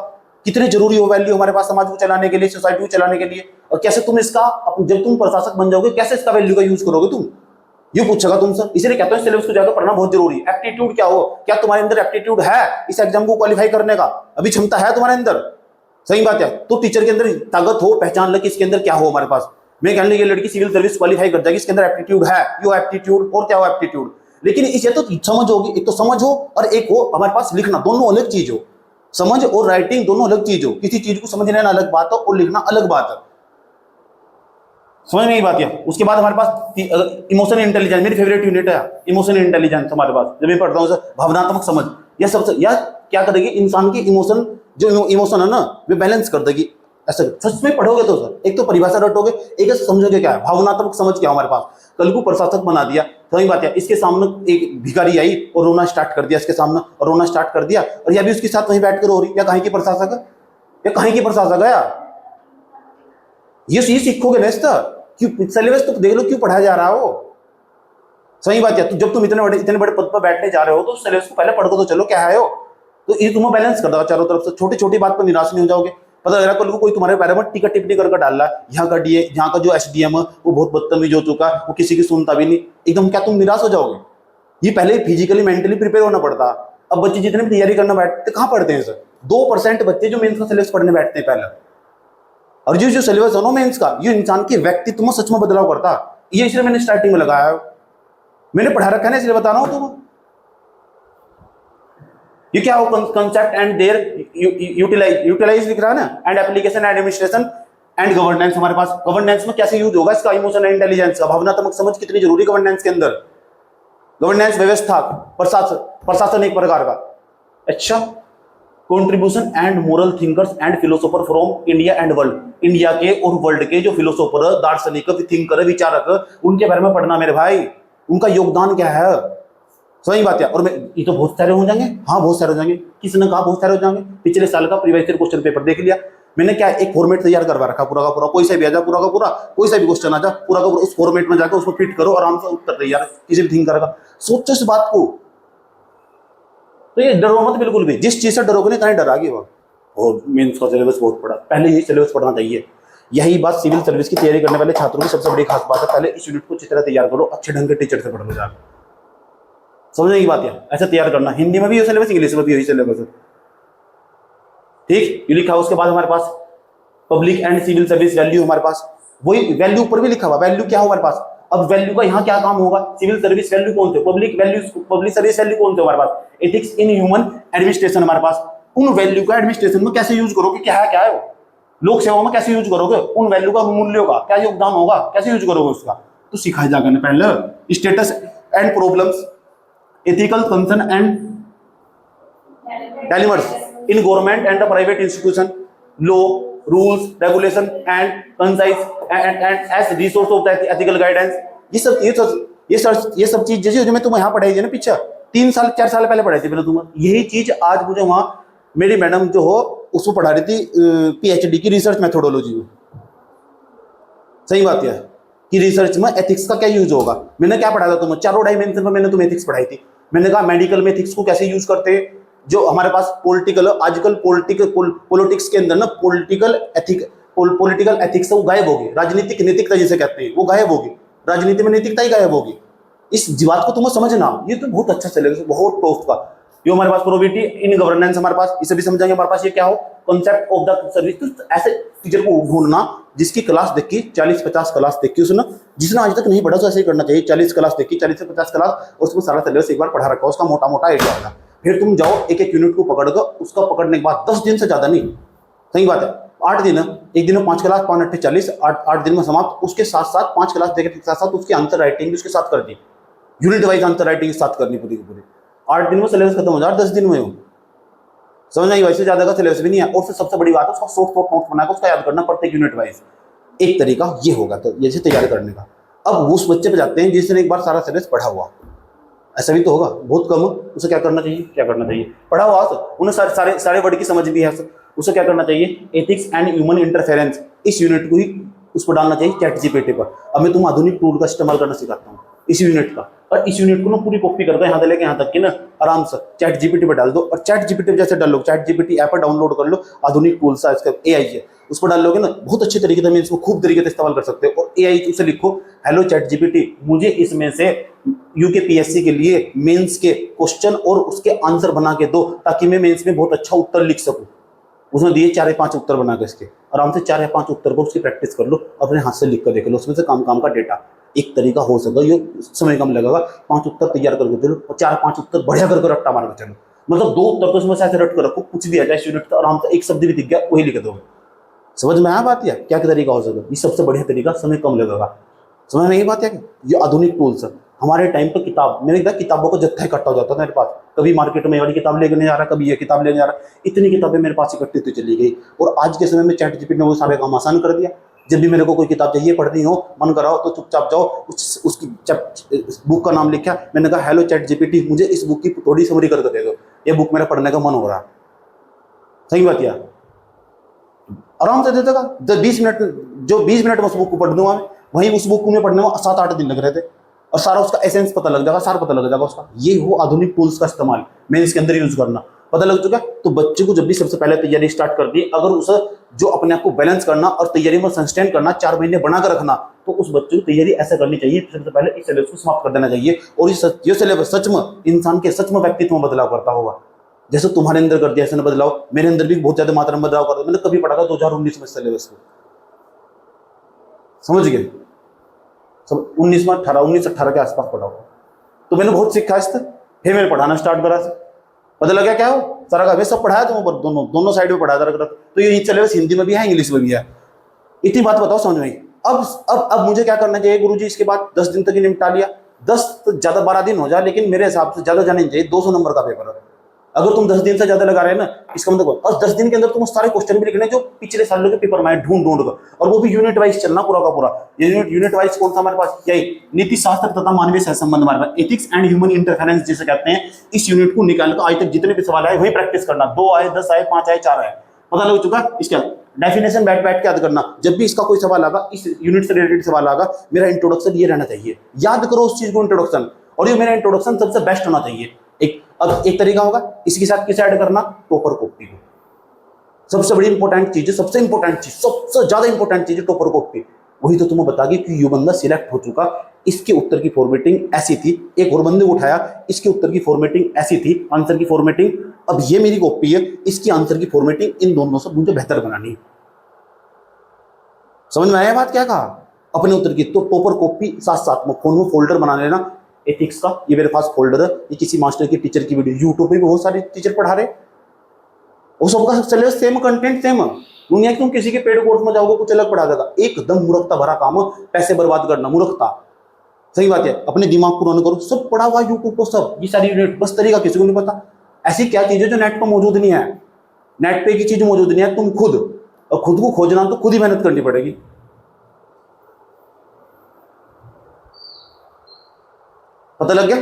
कितनी जरूरी हो वैल्यू हमारे पास समाज को चलाने के लिए, सोसाइटी को चलाने के लिए, और कैसे तुम इसका जब तुम प्रशासक बन जाओगे कैसे इसका वैल्यू का यूज करोगे तुम, ये पूछेगा तुमसे। इसलिए कहता हूं सिलेबस को जाकर पढ़ना बहुत जरूरी है। एप्टीट्यूड क्या हो, क्या तुम्हारे अंदर एप्टीट्यूड है इस एग्जाम को क्वालिफाई करने का, अभी क्षमता है तुम्हारे अंदर, सही बात है, तो टीचर के अंदर ताकत हो, पहचान लगे इसके अंदर क्या हो हमारे पास। मैं कहने लगी ये लड़की सिविल सर्विस क्वालिफाई कर जाएगी, इसके अंदर एप्टीट्यूड है, यो एप्टीट्यूड और क्या हो एप्टीट्यूड, लेकिन इसे तो समझ होगी, एक तो समझ हो और एक हो हमारे पास लिखना, दोनों अलग चीज हो, समझ और राइटिंग दोनों अलग चीज हो, किसी चीज को समझना अलग बात हो और लिखना अलग बात है, समझ में यही बात है। उसके बाद हमारे पास इमोशनल इंटेलिजेंस, मेरी फेवरेट यूनिट है इमोशनल इंटेलिजेंस हमारे पास, जब मैं पढ़ता हूँ भावनात्मक समझ, यह सबसे यह क्या करेगी, इंसान की इमोशन जो इमोशन है ना वे बैलेंस कर देगी, ऐसा सच में पढ़ोगे तो सर, एक तो परिभाषा रटोगे, एक समझोगे क्या है भावनात्मक समझ क्या हमारे पास। कल को प्रशासक बना दिया, सही बात है, इसके सामने एक भिखारी आई और रोना स्टार्ट कर दिया इसके सामने, और रोना स्टार्ट कर दिया, और यह भी उसके साथ वहीं बैठ कर रो रही, या कहीं की प्रशासक है, या कहीं की प्रशासक है यार, ये सीखोगे ना इसका, क्यों सिलेबस तो देख लो क्यों पढ़ाया जा रहा हो, सही बात है। तो जब तुम इतने बड़े पद पर बैठने जा रहे हो तो सिलेबस को पहले पढ़ को तो चलो क्या है हो, तो ये तुम्हें बैलेंस कर दो चारों तरफ से, छोटी छोटी बात पर निराश नहीं हो जाओगे। पता लग रहा है कोई तुम्हारे बारे में टिकट टिप्पणी करके डाल रहा है, यहाँ का डीए, यहाँ का जो एसडीएम है वो बहुत बदतमीज हो चुका है, वो किसी की सुनता भी नहीं, एकदम क्या तुम निराश हो जाओगे। ये पहले फिजिकली मेंटली प्रिपेयर होना पड़ता। अब बच्चे जितने भी तैयारी करना बैठते कहाँ पढ़ते हैं सर, 2% बच्चे जो मेंस का सिलेबस पढ़ने बैठते हैं पहले, और जो सिलेबस है ना मेंस का, ये इंसान के व्यक्तित्व में सच में बदलाव करता। ये इसलिए मैंने स्टार्टिंग में लगाया, मैंने पढ़ा रखा है ना इसलिए बता रहा हूँ तुम। ये क्या हो, कंसेप्ट एंड देयर यूटिलाइज लिख रहा है ना, and application administration and governance हमारे पास, गवर्नेंस में कैसे यूज होगा इसका, इमोशनल इंटेलिजेंस का, भावनात्मक समझ कितनी जरूरी गवर्नेंस के अंदर, गवर्नेंस व्यवस्था, प्रशासन एक प्रकार का। अच्छा contribution and moral thinkers and philosopher from India and world, India के और वर्ल्ड के जो फिलोसोफर, दार्शनिक, थिंकर, विचारक, उनके बारे में पढ़ना मेरे भाई, उनका योगदान क्या है। सही बात है। और मैं ये तो बहुत सारे हो जाएंगे, हाँ बहुत सारे हो जाएंगे। किसने कहा बहुत सारे हो जाएंगे? पिछले साल का प्रीवियस ईयर क्वेश्चन पेपर देख लिया मैंने, क्या एक फॉर्मेट तैयार करवा रखा पूरा का पूरा, कोई सा भी आ जा, पूरा का पूरा कोई सा भी क्वेश्चन आ जा, पूरा का पूरा उस फॉर्मेट में जाकर उसको फिट करो, आराम से उत्तर तैयार है, किसी भी थिंकर का। सोचो इस बात को। तो ये डरो मत बिल्कुल भी, जिस चीज से डरोगे नहीं कहीं डरागी वो। और मेंस का सिलेबस बहुत पढ़ा, पहले यही सिलेबस पढ़ना चाहिए। यही बात सिविल सर्विस की तैयारी करने वाले छात्रों की सबसे बड़ी खास बात है, पहले इस यूनिट को अच्छी तरह तैयार करो, अच्छे ढंग के टीचर से पढ़ लो जाकर। समझने की बात है, ऐसे तैयार करना। हिंदी में भी यही सिलेबस, इंग्लिश में भी यही सिलेबस है, ठीक। ये लिखा उसके बाद हमारे पास public and civil service value, हमारे पास वही वैल्यू ऊपर भी लिखा हुआ, वैल्यू क्या हो हमारे पास। अब वैल्यू का यहाँ क्या काम होगा, सिविल सर्विस वैल्यू कौन से, public value, public service value कौन से हमारे पास, एथिक्स इन ह्यूमन एडमिनिस्ट्रेशन हमारे पास। उन वैल्यू का एडमिनिस्ट्रेशन में कैसे यूज करोगे, क्या है वो, लोक सेवा में कैसे यूज करोगे, उन वैल्यू का, मूल्यों का क्या योगदान होगा, कैसे यूज करोगे उसका, तो सिखाया जाएगा पहले। Status and problems, ethical concern and dilemmas in government and the private institution, law, rules, regulation and conscience and as resource of the ethical guidance. ये सब चीज जैसे जो मैं तुम्हें यहाँ पढ़ाई थी ना पीछे 3 साल 4 साल पहले पढ़ाई थी मैंने तुम्हें, यही चीज आज मुझे वहां मेरी मैडम जो हो उसको पढ़ा रही थी पीएचडी की रिसर्च मेथोडोलॉजी में। सही बात है कि रिसर्च में एथिक्स का क्या यूज होगा। मैंने क्या पढ़ाया था तुम्हें, चारों डायमेंशन में मैंने तुम्हें एथिक्स पढ़ाई थी। मैंने कहा मेडिकल में एथिक्स को कैसे यूज करते हैं, जो हमारे पास पॉलिटिकल, आजकल पॉलिटिक्स के अंदर ना पॉलिटिकल एथिक्स वो गायब होगी, राजनीतिक नैतिकता जिसे कहते हैं वो गायब होगी, राजनीति में नैतिकता ही गायब होगी। इस बात को तुम्हें समझना, ये तो बहुत अच्छा चलेगा, बहुत टॉप का। ये हमारे पास प्रोबेबिलिटी इन गवर्नेंस, हमारे पास इसे भी समझाएंगे, हमारे पास ये क्या हो, कॉन्सेप्ट ऑफ द सर्विस। तो ऐसे टीचर को ढूंढना जिसकी क्लास देखी 40-50 क्लास देखी उसने, जिसने आज तक नहीं पढ़ा तो ऐसे ही करना चाहिए। 40 क्लास देखी, 40 से 50 क्लास, और उसको सारा सिलेबस एक बार पढ़ा रखा, उसका मोटा मोटा आइडिया होगा। फिर तुम जाओ एक एक यूनिट को पकड़ कर, उसका पकड़ने के बाद 10 दिन से ज्यादा नहीं, सही बात है, 8 दिन, एक दिन में 5 क्लास, 5 8 40, 8 दिन में समाप्त। उसके साथ साथ 5 क्लास देखे के साथ साथ उसकी आंसर राइटिंग भी उसके साथ कर दी, यूनिट वाइज आंसर राइटिंग के साथ करनी पूरी की पूरी। 8 दिन में सिलेबस खत्म हो जाए, 10 दिन में हो, समझ नहीं, वैसे ज्यादा का सिलेबस भी नहीं है। और फिर सबसे बड़ी बात है उसका शॉर्ट नोट बनाकर उसका याद करना प्रत्येक यूनिट वाइज। एक तरीका ये होगा तो ये तैयारी करने का। अब उस बच्चे पे जाते हैं जिसने एक बार सारा सिलेबस पढ़ा हुआ, ऐसा भी तो होगा, बहुत कम, उसे क्या करना चाहिए, पढ़ा हुआ तो उन्हें सारे वर्ड की समझ भी है, उसे क्या करना चाहिए, एथिक्स एंड ह्यूमन इंटरफेरेंस, इस यूनिट को ही उसको डालना चाहिए चैट जीपीटी पर। अब मैं तुम आधुनिक टूल का इस्तेमाल करना सिखाता हूँ इस यूनिट का, और इस यूनिट को ना पूरी कॉपी कर दो यहाँ से लेके यहाँ तक की ना, आराम से चैट जीपीटी पर डाल दो। और चैट जीपीटी जैसे डाल लो, चैट जीपीटी ऐप पर डाउनलोड कर लो, आधुनिक टूल सा इसका एआई है, उसको डाल लोगे ना बहुत अच्छे तरीके से, मैं इसको खूब तरीके से इस्तेमाल कर सकते हो। और एआई से लिखो, हेलो चैट जीपीटी, मुझे इसमें से यूकेपीएससी के लिए मेंस के क्वेश्चन और उसके आंसर बना के दो, ताकि मैं मेंस में बहुत अच्छा उत्तर लिख सकूं। उसने दिए 4 या 5 उत्तर बना के, इसके आराम से 4 या 5 उत्तर को उसकी प्रैक्टिस कर लो, अपने हाथ से लिख कर देख लो, उसमें से काम का डेटा। एक तरीका हो सका, ये समय कम लगेगा, 5 उत्तर तैयार करके चलो, 4-5 उत्तर बढ़िया करके रट्टा मार के चलो, मतलब 2 उत्तर तो उसमें से ऐसे रट कर रखो, कुछ भी आ जाए यूनिट तो आराम से एक शब्द भी दिख गया वही लिख दोगे। समझ में आया बात, या क्या तरीका हो सका, ये सबसे बढ़िया तरीका, समय कम लगेगा। समझ में ये बात है कि ये आधुनिक टूल्स है। हमारे टाइम पर किताब, मैंने कहा किताबों को जत्था इकट्ठा हो जाता था मेरे पास, कभी मार्केट में वाली किताब लेके नहीं आ रहा, कभी ये किताब लेने जा रहा, इतनी किताबें मेरे पास इकट्ठी तो चली गई। और आज के समय में चैट जीपीटी ने वो सारे काम आसान कर दिया। जब भी मेरे को कोई किताब चाहिए पढ़नी हो, मन कराओ तो चुपचाप जाओ, उसकी बुक का नाम लिखा, मैंने कहा हेलो चैट जीपीटी, मुझे इस बुक की थोड़ी समरी करके दे दो, ये बुक मेरा पढ़ने का मन हो रहा है। सही बात यार, आराम से दे देगा। 20 मिनट, जो 20 मिनट में उस बुक को पढ़ दूंगा मैं, वहीं उस बुक को मैं पढ़ने में 7-8 दिन लग रहे थे, और सारा उसका एसेंस पता लग जाएगा, सारा पता लग जाएगा उसका। ये हो आधुनिक टूल्स का इस्तेमाल, मैं इसके अंदर यूज करना, पता लग चुका। तो बच्चे को जब भी सबसे पहले तैयारी स्टार्ट कर दी, अगर उसे जो अपने आप को बैलेंस करना और तैयारी में सस्टेन करना, 4 महीने बनाकर रखना, तो उस बच्चे को तैयारी ऐसा करनी चाहिए, सबसे पहले इस सिलेबस को समाप्त कर देना चाहिए। और ये सिलेबस सच में इंसान के सच में व्यक्तित्व में बदलाव करता होगा, जैसे तुम्हारे अंदर कर दिया ऐसे बदलाव, मेरे अंदर भी बहुत ज्यादा मात्रा में बदलाव कर दिया। मैंने कभी पढ़ा था 2019 में सिलेबस को, समझ गए, सब 19-18 के आसपास पढ़ा हुआ, तो मैंने बहुत सीखा इससे। फिर मैंने पढ़ाना स्टार्ट करा, पता लगा क्या हो सारा का सब पढ़ाया, तो दोनों साइड में पढ़ाया था। तो ये सिलेबस हिंदी में भी है, इंग्लिश में भी है। इतनी बात बताओ समझ में। अब मुझे क्या करना चाहिए गुरुजी, इसके बाद 10 दिन तक ही निपटा लिया, 10 तो ज्यादा 12 दिन हो जाए, लेकिन मेरे हिसाब से ज्यादा जाने चाहिए, 200 नंबर का पेपर है। अगर तुम 10 दिन से ज्यादा लगा रहे हैं ना, इसका मतलब और 10 दिन के अंदर तुम सारे क्वेश्चन भी लिखने जो पिछले सालों के पेपर में आए ढूंढ ढूंढ कर, और वो भी यूनिट वाइज चलना पूरा का पूरा। यूनिट वाइज कौन सा हमारे पास, यही नीति शास्त्र तथा मानवीय सहसंबंध हमारे पास, एथिक्स एंड ह्यूमन इंटरफेरेंस जिसे कहते हैं। इस यूनिट को निकाल कर आज तक जितने भी सवाल आए वही प्रैक्टिस करना, 2 आए 10 आए 5 आए 4 आए, पता लग चुका। इसका डेफिनेशन बैठ बैठ के याद करना, जब भी इसका कोई सवाल आएगा, इस यूनिट से रिलेटेड सवाल आएगा, मेरा इंट्रोडक्शन ये रहना चाहिए, याद करो उस चीज को इंट्रोडक्शन, और ये मेरा इंट्रोडक्शन सबसे बेस्ट होना चाहिए। अब एक तरीका होगा इसके साथ किसे ऐड करना, टॉपर कॉपी को। सबसे बड़ी इंपॉर्टेंट चीज है, सबसे इंपॉर्टेंट चीज, सबसे ज्यादा इंपॉर्टेंट चीज है टॉपर कॉपी। वही तो तुम्हें बता गई कि ये बंदा सिलेक्ट हो चुका, इसके उत्तर की फॉर्मेटिंग ऐसी थी, एक और बंदे को उठाया, इसके उत्तर की फॉर्मेटिंग ऐसी थी, आंसर की फॉर्मेटिंग, अब ये मेरी कॉपी है, इसकी आंसर की फॉर्मेटिंग इन दोनों से मुझे बेहतर बनानी है। समझ में आया बात क्या कहा, अपने उत्तर की। तो टॉपर कॉपी साथ साथ में फोन में फोल्डर बना लेना एथिक्स का, ये मेरे पास फोल्डर है, ये किसी मास्टर की टीचर की वीडियो, यूट्यूब पे भी बहुत सारे टीचर पढ़ा रहे, वो सबका सिलेबस सेम, कंटेंट सेम। दुनिया की तुम किसी के पेड कोर्स में जाओगे कुछ अलग पढ़ा देगा, एकदम मूर्खता भरा काम है, पैसे बर्बाद करना, मूर्खता। सही बात है, अपने दिमाग को रन करो, सब पढ़ा हुआ यूट्यूब पर, सब ये सारी यूनिट, बस तरीका किसी को नहीं पता। ऐसी क्या चीज है जो नेट पर मौजूद नहीं है, नेट पे की चीज मौजूद नहीं है, तुम खुद, और खुद को खोजना तो खुद ही मेहनत करनी पड़ेगी। पता लग गया,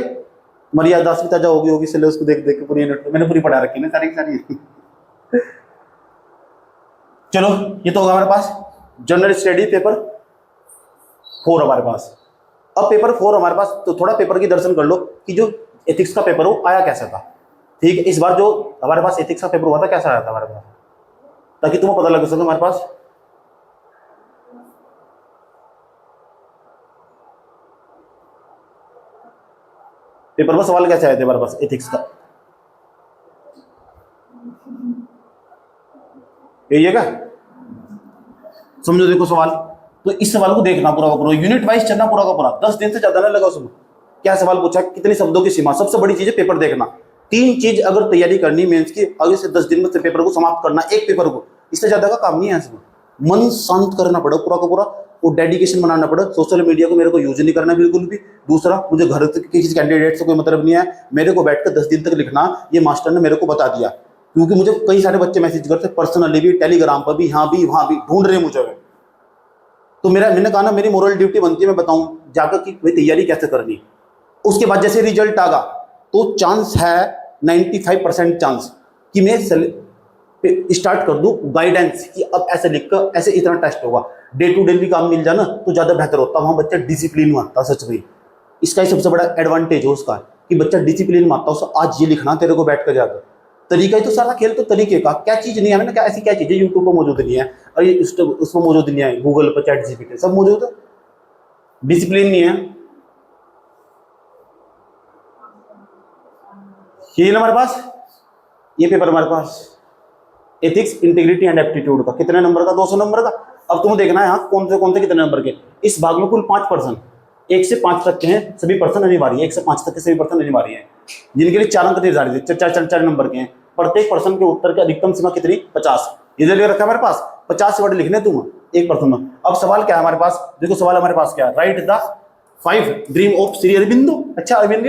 मर्यादा से ताजा होगी सिलेबस को देख देख के, पूरी यूनिट मैंने पूरी पढ़ा रखी है सारी की सारी। चलो ये तो होगा हमारे पास जनरल स्टडी पेपर 4 हमारे पास। अब पेपर 4 हमारे पास, तो थोड़ा पेपर की दर्शन कर लो कि जो एथिक्स का पेपर हो आया कैसा था। ठीक है, इस बार जो हमारे पास एथिक्स का पेपर हुआ था कैसा आया था हमारे पास, ताकि तुम्हें पता लग सके हमारे पास। पेपर में सवाल कैसे आए थे हमारे पास एथिक्स का, यही है क्या, समझो। देखो सवाल, तो इस सवाल को देखना पूरा का पूरा, यूनिट वाइज चलना पूरा का पूरा, 10 दिन से ज्यादा ना लगा उसमें। क्या सवाल पूछा, कितने शब्दों की सीमा, सबसे बड़ी चीज है पेपर देखना। 3 चीज अगर तैयारी करनी मेंस की, आगे से 10 दिन में से पेपर को समाप्त करना, एक पेपर को, इससे ज्यादा का काम नहीं है इसमें। मन शांत करना पड़ेगा पूरा का पूरा, और डेडिकेशन बनाना पड़ेगा। सोशल मीडिया को मेरे को यूज नहीं करना बिल्कुल भी। दूसरा, मुझे घर से किसी कैंडिडेट से कोई मतलब नहीं है, मेरे को बैठकर 10 दिन तक लिखना, ये मास्टर ने मेरे को बता दिया, क्योंकि मुझे कई सारे बच्चे मैसेज करते पर्सनली भी, टेलीग्राम पर भी, यहाँ भी वहां भी ढूंढ रहे मुझे। तो मैंने कहा ना, मेरी मोरल ड्यूटी बनती है मैं बताऊं जाकर कि भाई तैयारी कैसे करनी। उसके बाद जैसे रिजल्ट आगा तो चांस है 95% चांस कि मैं स्टार्ट कर दूं गाइडेंस कि अब ऐसे लिखकर ऐसे इतना टेस्ट होगा, डे टू डे भी काम मिल जाए ना तो ज्यादा बेहतर होता, वहां बच्चा डिसिप्लिन में आता। सच में इसका ही सबसे बड़ा एडवांटेज है उसका कि बच्चा डिसिप्लिन में आता, उसको आज ये लिखना तेरे को बैठ कर जाकर, तरीका ही तो सारा खेल, तो तरीके का क्या चीज नहीं है ना, क्या ऐसी क्या चीज है यूट्यूब पर मौजूद नहीं है, और ये उसमें मौजूद नहीं है, गूगल पर चैट जीपीटी सब मौजूद है, डिसिप्लिन नहीं है। ये हमारे पास ये पेपर हमारे पास एथिक्स, इंटीग्रिटी एंड एप्टीट्यूड का कितने नंबर का, 200 नंबर का। अब तुम्हें देखना है यहाँ कौन से कितने नंबर के। इस भाग में कुल 5 पर्सन, 1 से 5 तक के हैं सभी पर्सन अनिवार्य है, 1 से 5 तक के सभी पर्सन अनिवार्य हैं, जिनके लिए 4 अंक निर्धारित है, 4 नंबर के हैं। प्रत्येक पर्सन के उत्तर की अधिकतम सीमा कितनी, 50। इधर ले रखा है हमारे पास 50 वर्ड लिखने तुम एक पर्सन में। अब सवाल क्या है हमारे पास, देखो सवाल हमारे पास क्या है, right the 5 dream of Shri Aurobindo. अच्छा अरविंद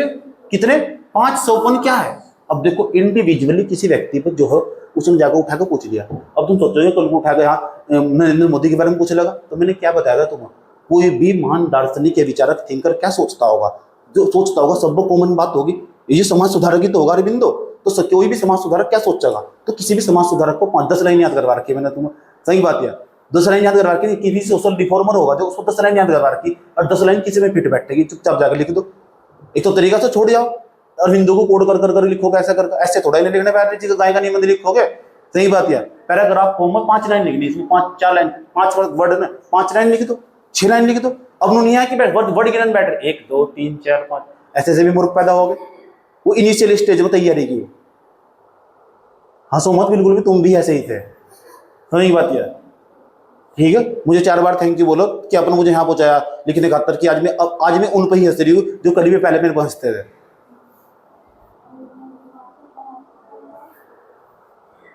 कितने 5 सौपन क्या है। अब देखो इंडिविजुअली किसी व्यक्ति पर जो है उसने जाकर उठा कर पूछ लिया। अब तुम सोचोगे कल को उठा कर यहाँ नरेंद्र मोदी के बारे में पूछ लगा, तो मैंने क्या बताया था तुम्हें, कोई भी महान दार्शनिक या विचारक थिंकर क्या सोचता होगा, जो सोचता होगा सब कॉमन बात होगी, ये समाज सुधारक ही तो होगा अरविंदो। तो कोई भी समाज सुधारक क्या सोचेगा, तो किसी भी समाज सुधारक को 5-10 लाइन याद करवा रखी है मैंने तुम्हें, सही बात है, 10 लाइन याद करवा रखी। किसी सोशल रिफॉर्मर होगा जो उसको 10 लाइन याद करवा रखी, और 10 लाइन किसी में फिट बैठेगी, चुपचाप जाकर लिख दो। एक तो तरीका से छोड़ जाओ, अरविंदो को कोड कर कर लिखोगे ऐसा कर, ऐसे थोड़ा ही लिखने पैर चीज गाय का नियम लिखोगे, सही बात है। पैराग्राफ फॉर्म में 5 लाइन लिखनी, इसमें 4 लाइन 5 वर्ड में 5 लाइन लिख दो, 6 लाइन लिख दो। अब नहीं है कि वर्ड गिनन बैठ 1 2 3 4 5 ऐसे से भी मूर्ख पैदा हो गए। वो इनिशियल स्टेज में तैयारी की, हंसो मत बिल्कुल भी, तुम भी ऐसे ही थे, सही बात है। ठीक है, मुझे 4 बार थैंक यू बोलो कि आपने मुझे यहाँ पहुंचाया लिखने खातर, कि आज मैं उन पर ही हंस रही हूँ जो कभी भी पहले मेरे को हंसते थे।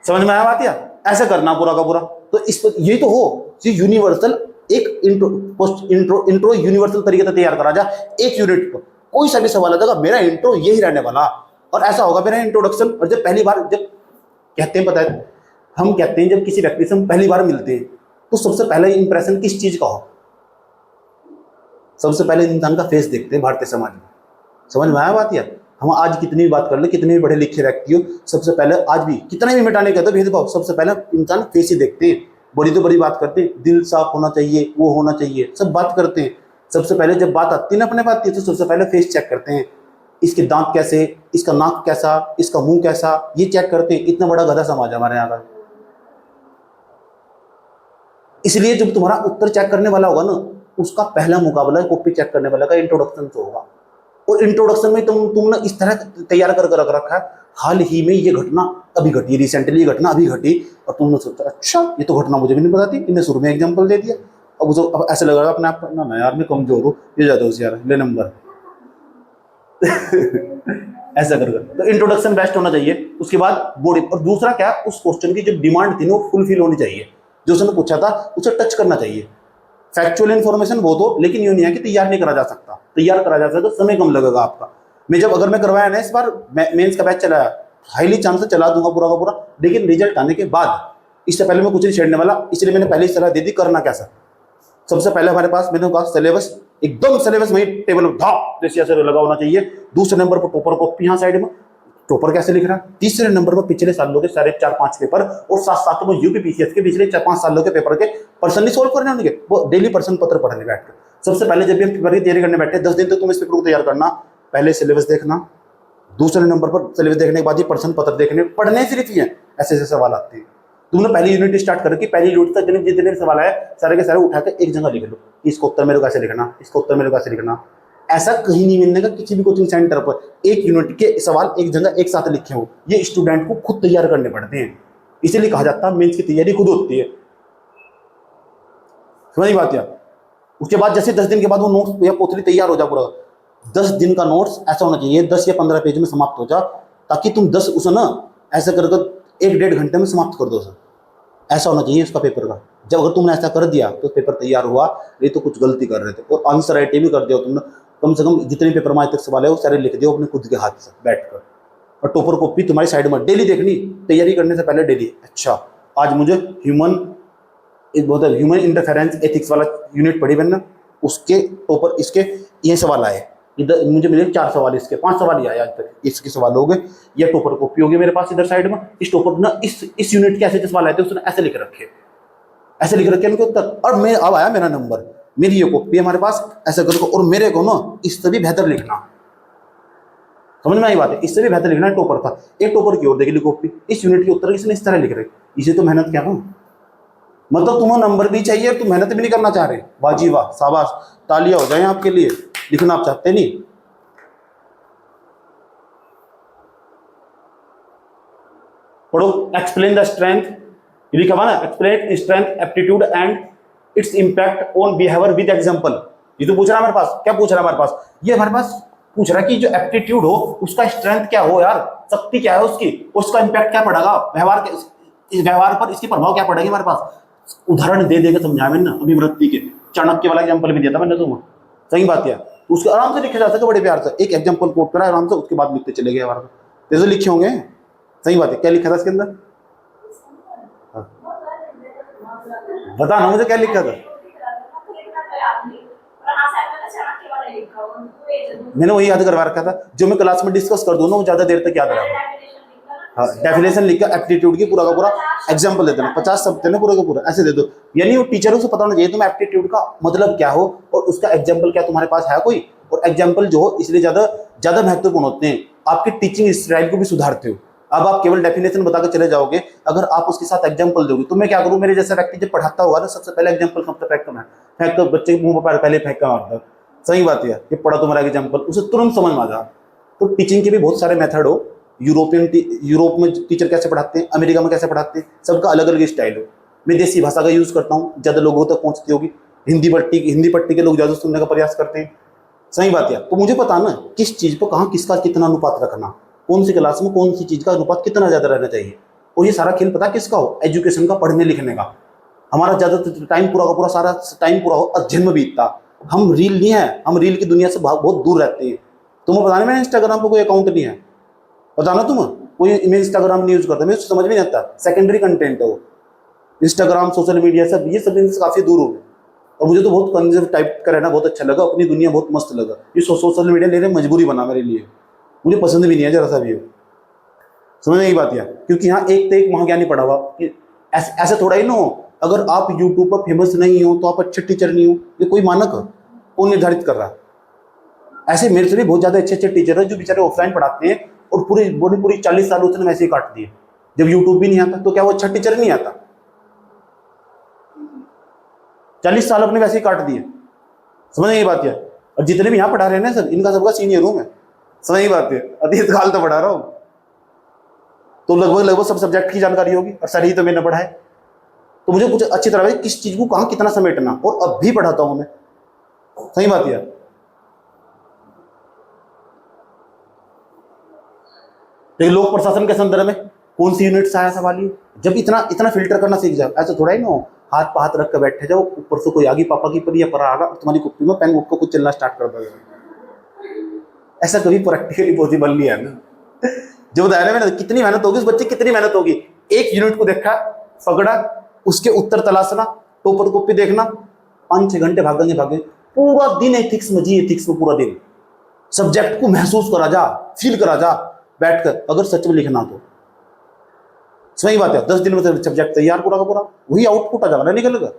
समझ में आया बात या, ऐसा करना पूरा का पूरा। तो इस पर यही तो हो यूनिवर्सल, एक इंट्रो यूनिवर्सल तरीके से तैयार करा जा एक यूनिट को। कोई सा भी सवाल आ जाएगा, मेरा इंट्रो यही रहने वाला, और ऐसा होगा मेरा इंट्रोडक्शन। और जब पहली बार जब कहते हैं, पता है हम कहते हैं जब किसी व्यक्ति से हम पहली बार मिलते हैं तो सबसे पहला इंप्रेशन किस चीज का हो? सबसे पहले इंसान का फेस देखते हैं भारतीय समाज में। समझ में आया बात यार? हम आज कितनी भी बात कर ले, कितने भी पढ़े लिखे व्यक्ति हो, सबसे पहले आज भी कितने भी मिटाने कहते हो भेदभाव, सबसे पहले इंसान फेस ही देखते हैं। बड़ी तो बड़ी बात करते हैं, दिल साफ होना चाहिए, वो होना चाहिए, सब बात करते हैं। सबसे पहले जब बात आती है ना अपने बात की, तो सबसे पहले फेस चेक करते हैं। इसके दांत कैसे, इसका नाक कैसा, इसका मुंह कैसा, ये चेक करते हैं। इतना बड़ा गधा समाज है हमारे यहाँ का। इसलिए जब तुम्हारा उत्तर चेक करने वाला होगा ना, उसका पहला मुकाबला कॉपी चेक करने वाला का इंट्रोडक्शन से होगा। और इंट्रोडक्शन में तुमने इस तरह तैयार कर रख रखा है, हाल ही में ये घटना अभी घटी, रिसेंटली ये घटना अभी घटी, और तुमने सोचा अच्छा ये तो घटना मुझे भी नहीं पता थी, इन्हें शुरू में एग्जांपल दे दिया। अब ऐसा लग रहा है अपने आप ना, ना यार मैं कमजोर हूँ, ये ज्यादा होशियार ले नंबर। ऐसा कर तो इंट्रोडक्शन बेस्ट होना चाहिए। उसके बाद बॉडी, और दूसरा क्या, उस क्वेश्चन की जो डिमांड थी ना वो फुलफिल होनी चाहिए। जो उसने पूछा था उसे टच करना चाहिए। फैक्चुअल इन्फॉर्मेशन बहुत हो, लेकिन यूं नहीं है कि तैयार नहीं करा जा सकता। तैयार करा जा सकता तो समय कम लगेगा आपका। अगर मैं करवाया ना इस बार मेंस का बैच चलाया, हाईली चांस चला दूंगा पूरा का पूरा, लेकिन रिजल्ट आने के बाद, इससे पहले मैं कुछ नहीं छेड़ने वाला, इसलिए मैंने पहले ही सलाह दे दी करना कैसा। सबसे पहले हमारे पास मैंने कहा सिलेबस, एकदम सिलेबस वही टेबल जैसे ऐसे लगा होना चाहिए। दूसरे नंबर पर टॉपर कॉपी यहाँ साइड में, टॉपर कैसे लिख रहा है। तीसरे नंबर पर पिछले सालों के सारे 4-5 पेपर, और साथ में यूपीपीसीएस के पिछले 4-5 सालों के पेपर के पर्सनली सोल्व करने होंगे, वो डेली पर्सन पत्र पढ़ने बैठ कर। सबसे पहले जब भी हम पेपर की तैयारी करने बैठे 10 दिन तक तुम इस पेपर को तैयार करना। पहले सिलेबस देखना, दूसरे नंबर पर सिलेबस देखने के बाद ये पर्सन पत्र देखने, पढ़ने सिर्फ ही है, ऐसे ऐसे सवाल आते हैं। तुमने पहली यूनिट स्टार्ट करके पहली यूनिट तक जितने सवाल आए सारे के सारे उठा के एक जगह लिख लो, इसको उत्तर मेरे को कैसे लिखना, इसको उत्तर मेरे को कैसे लिखना। ऐसा कहीं नहीं मिलने का किसी भी कोचिंग सेंटर पर एक यूनिट के सवाल एक जगह एक साथ लिखे हो। ये स्टूडेंट को खुद तैयार करने पड़ते हैं, इसीलिए कहा जाता है मेंस की तैयारी खुद होती है। समझ बात यार? उसके बाद जैसे 10 दिन के बाद वो नोट्स या पोथली तैयार हो जा पूरा, 10 दिन का नोट्स ऐसा होना चाहिए 10 या 15 पेज में समाप्त हो जा, ताकि तुम 10 उसे ना ऐसा कर 1-1.5 घंटे में समाप्त कर दो सर। ऐसा होना चाहिए उसका पेपर का। जब अगर तुमने ऐसा कर दिया तो पेपर तैयार हुआ, नहीं तो कुछ गलती कर रहे थे। और आंसर राइटिंग भी कर दिया तुमने, कम से कम जितने पेपर में आज तक सवाल है वो सारे लिख दिए अपने खुद के हाथ से बैठकर। और टॉपर कॉपी तुम्हारी साइड में डेली देखनी, तैयारी करने से पहले डेली। अच्छा आज मुझे ह्यूमन इंटरफेरेंस एथिक्स वाला यूनिट पढ़ी मैंने, उसके टॉपर इसके ये सवाल आए, इधर मुझे मिले 4 सवाल, इसके 5 सवाल ही आए आज तक, इसके सवाल हो गए। ये टॉपर कॉपी होगी मेरे पास इधर साइड में। इस टॉपर ना इस यूनिट के ऐसे सवाल आए थे, उसने ऐसे लिख रखे, ऐसे लिख रखे उनके उत्तर। और मैं अब आया मेरा नंबर, मेरी ये कॉपी हमारे पास, ऐसा करो। और मेरे को ना इससे भी बेहतर लिखना, समझ में आई बात है, इससे भी बेहतर लिखना टॉपर था। एक टॉपर की और देख ली कॉपी, इस यूनिट के उत्तर इसने इस तरह लिख रहे, इसे तो मेहनत क्या हूँ। मतलब तुम्हें नंबर भी चाहिए, तुम मेहनत भी नहीं करना चाह रहे, वाह जी वाह, शाबाश, तालियां हो जाए आपके लिए। लिखना आप चाहते नहीं। पढ़ो, एक्सप्लेन द स्ट्रेंथ, लिखा हुआ ना, explain strength aptitude and it's impact on behaviour with example. ये तो पूछ रहा है हमारे पास, क्या पूछ रहा है हमारे पास, ये हमारे पास पूछ रहा है कि जो एप्टीट्यूड हो उसका स्ट्रेंथ क्या हो यार, शक्ति क्या है उसकी, उसका इंपैक्ट क्या पड़ेगा व्यवहार पर, इसकी प्रभाव क्या पड़ेगी हमारे पास। उदाहरण दे देकर समझाया मैंने, अभिवृत्ति के चाणक्य वाला एग्जाम्पल भी दिया था मैंने तुम्हें। सही बात है, उसको आराम से लिखा जा सकता है बड़े प्यार से, एक एग्जाम्पल कोट करा आराम से, उसके बाद लिखते चले गए हमारा, जैसे लिखे होंगे। सही बात है, क्या लिखा था इसके अंदर, बताना मुझे क्या लिखा था। मैंने वही याद करवा रखा था, जो मैं क्लास में डिस्कस कर दूं ना वो ज्यादा देर तक याद रहेगा। हाँ, डेफिनेशन लिख कर एप्टीट्यूड की पूरा का पूरा एग्जांपल दे देना, 50 शब्द देना पूरा का पूरा, ऐसे दे दो। यानी वो टीचरों से पता होना चाहिए तुम्हें एप्टीट्यूड का मतलब क्या हो और उसका एग्जांपल क्या तुम्हारे पास है कोई। और एग्जांपल जो हो इसलिए ज्यादा महत्वपूर्ण होते हैं, आपकी टीचिंग स्टाइल को भी सुधारते हो। अब आप केवल डेफिनेशन बताकर चले जाओगे, अगर आप उसके साथ एग्जांपल दोगे तो मैं क्या करूँ, मेरे जैसा व्यक्ति जब पढ़ाता होगा ना सबसे पहले एग्जांपल कब तक फेंक कर बच्चे के मुंह पर पहले फेंक कर मारता। सही बात है, ये पढ़ा तुम्हारा एग्जांपल, उसे तुरंत समझ में आ जा। तो टीचिंग के भी बहुत सारे मेथड हो, यूरोप में टीचर कैसे पढ़ाते हैं, अमेरिका में कैसे पढ़ाते हैं, सबका अलग अलग स्टाइल हो। मैं देसी भाषा का यूज करता हूँ, ज्यादा लोगों तक पहुंचती होगी। हिंदी पट्टी के लोग ज्यादा सुनने का प्रयास करते हैं। सही बात है, तो मुझे पता ना किस चीज पर कहाँ किसका कितना अनुपात रखना, कौन सी क्लास में कौन सी चीज का अनुपात कितना ज्यादा रहना चाहिए। और ये सारा खेल पता किसका हो, एजुकेशन का, पढ़ने लिखने का। हमारा ज्यादातर टाइम पूरा का पूरा सारा टाइम पूरा हो अध्ययन में बीतता। हम रील नहीं है, हम रील की दुनिया से बहुत दूर रहते हैं। तुम्हें पता नहीं मेरा इंस्टाग्राम पर कोई अकाउंट नहीं है, पता ना तुम, कोई मैं इंस्टाग्राम नहीं यूज करता, मुझे समझ में नहीं आता, सेकेंडरी कंटेंट है वो। इंस्टाग्राम, सोशल मीडिया, सब ये सब इनसे काफी दूर हो गए। और मुझे तो बहुत कंजर्व टाइप का रहना बहुत अच्छा लगा, अपनी दुनिया बहुत मस्त लगा। ये सोशल मीडिया ले रहे मजबूरी बना मेरे लिए, मुझे पसंद भी नहीं है जरा सा भी। समझने की बात है, क्योंकि यहाँ एक तो एक महाज्ञानी पढ़ा हुआ कि ऐसे थोड़ा ही ना हो, अगर आप यूट्यूब पर फेमस नहीं हो तो आप अच्छे टीचर नहीं हो, ये कोई मानक है? कौन निर्धारित कर रहा है? ऐसे मेरे से भी बहुत ज्यादा अच्छे अच्छे टीचर हैं जो बेचारे ऑफलाइन पढ़ाते हैं और पूरी 40 साल उसने वैसे ही काट दिए। जब यूट्यूब भी नहीं आता तो क्या वो अच्छा टीचर नहीं आता? 40 साल अपने वैसे ही काट दिए। समझ नहीं बात है। और जितने भी यहाँ पढ़ा रहे हैं ना सर, इनका सबका सीनियर हूं मैं। समझ नहीं बात है, अतीत काल तो पढ़ा रहा हूं, तो लगभग सब सब्जेक्ट की जानकारी होगी, और सर ही तो मैंने पढ़ाए, तो मुझे कुछ अच्छी तरह किस चीज को कहां कितना समेटना, और अब भी पढ़ाता हूं मैं। सही बात है। लेकिन लोक प्रशासन के संदर्भ में कौन सी यूनिट से आया सवाल ये? जब इतना फिल्टर करना सीख जाओ, ऐसा थोड़ा ही ना हाथ पे हाथ रख कर बैठे जाओ, ऊपर से कोई आगे पापा की परी या परा आगा तुम्हारी कुप्पी में पेन को कुछ चलना स्टार्ट कर देगा। ऐसा कभी प्रैक्टिकली पॉसिबल नहीं है ना। जो बताया ना मैंने, कितनी मेहनत होगी उस बच्चे, कितनी मेहनत होगी। एक यूनिट को देखा, पकड़ा, उसके उत्तर तलाशना, टोपर कॉपी देखना, 5-6 घंटे भागेंगे, पूरा दिन एथिक्स में जी, एथिक्स में पूरा दिन सब्जेक्ट को महसूस करा जा, फील करा जा बैठकर, अगर सच में लिखना तो। सही बात है, 10 दिन में सब्जेक्ट तैयार पूरा का पूरा, वही आउटपुट आ जाएगा, निकलेगा।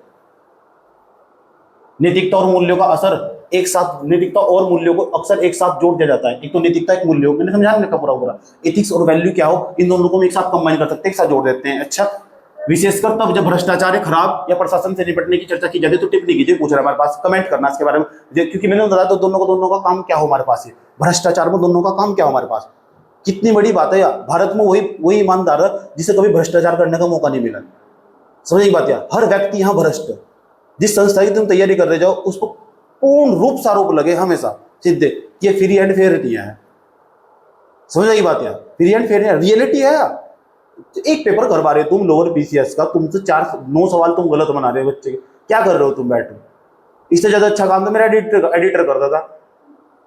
नैतिकता और मूल्यों का असर एक साथ, नैतिकता और मूल्यों को अक्सर एक साथ जोड़ दिया जाता है। एक तो नैतिकता, एक मूल्यों, मैंने समझा नहीं पूरा एथिक्स और वैल्यू क्या हो, इन दोनों को एक साथ कंबाइन कर सकते हैं, एक साथ जोड़ देते हैं। अच्छा, विशेषकर तब जब भ्रष्टाचार खराब या प्रशासन से निपटने की चर्चा की जाती है तो टिप्पणी कीजिए, पूछ रहा है हमारे पास, कमेंट करना इसके बारे में, क्योंकि मैंने बताया तो दोनों का काम क्या हो हमारे पास है, भ्रष्टाचार में दोनों का काम क्या हो हमारे पास। कितनी बड़ी बात है यार, भारत में वही ईमानदार है जिसे कभी भ्रष्टाचार करने का मौका नहीं मिला। समझ की बात यार, हर व्यक्ति यहाँ भ्रष्ट है। जिस संस्था की तुम तैयारी कर रहे जाओ उसको पूर्ण रूप से आरोप लगे हमेशा सीधे, ये फ्री एंड फेयर नहीं है। समझ की बात यार, फ्री एंड फेयर रियलिटी है यार। एक पेपर करवा रहे हो तुम लोअर पीसीएस का, तुमसे 9 सवाल तुम गलत बना रहे हो बच्चे के, क्या कर रहे हो तुम बैठे? इससे ज्यादा अच्छा काम तो मेरा एडिटर करता था,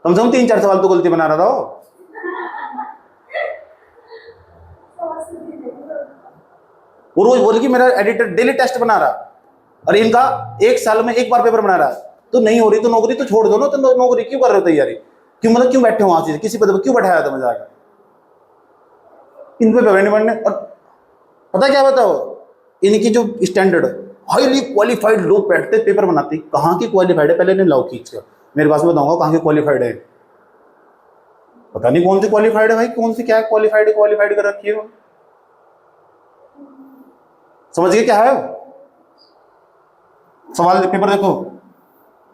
कम से कम 3-4 सवाल तो गलती बना रहा था। वो रोज बोले कि मेरा एडिटर डेली टेस्ट बना रहा, और इनका 1 साल में 1 बार पेपर बना रहा है। तो नहीं हो रही तो नौकरी तो छोड़ दो ना, तो नौकरी क्यों कर रहे हो तैयारी? क्यों मतलब क्यों बैठे हो वहां से, किसी पद पर क्यों बैठाया था मजाक? इन पे पेपर नहीं बनने। और पता क्या बताओ, इनकी जो स्टैंडर्ड हाईली क्वालिफाइड लोग बैठते पेपर बनाते, कहाँ की क्वालिफाइड है? पहले इन्हें लाओ खींच कर मेरे पास, बताऊंगा कहाँ की क्वालिफाइड है। पता नहीं कौन सी क्वालिफाइड है भाई, कौन सी क्या क्वालिफाइड कर रखी है। समझ गए क्या है सवाल? पेपर देखो,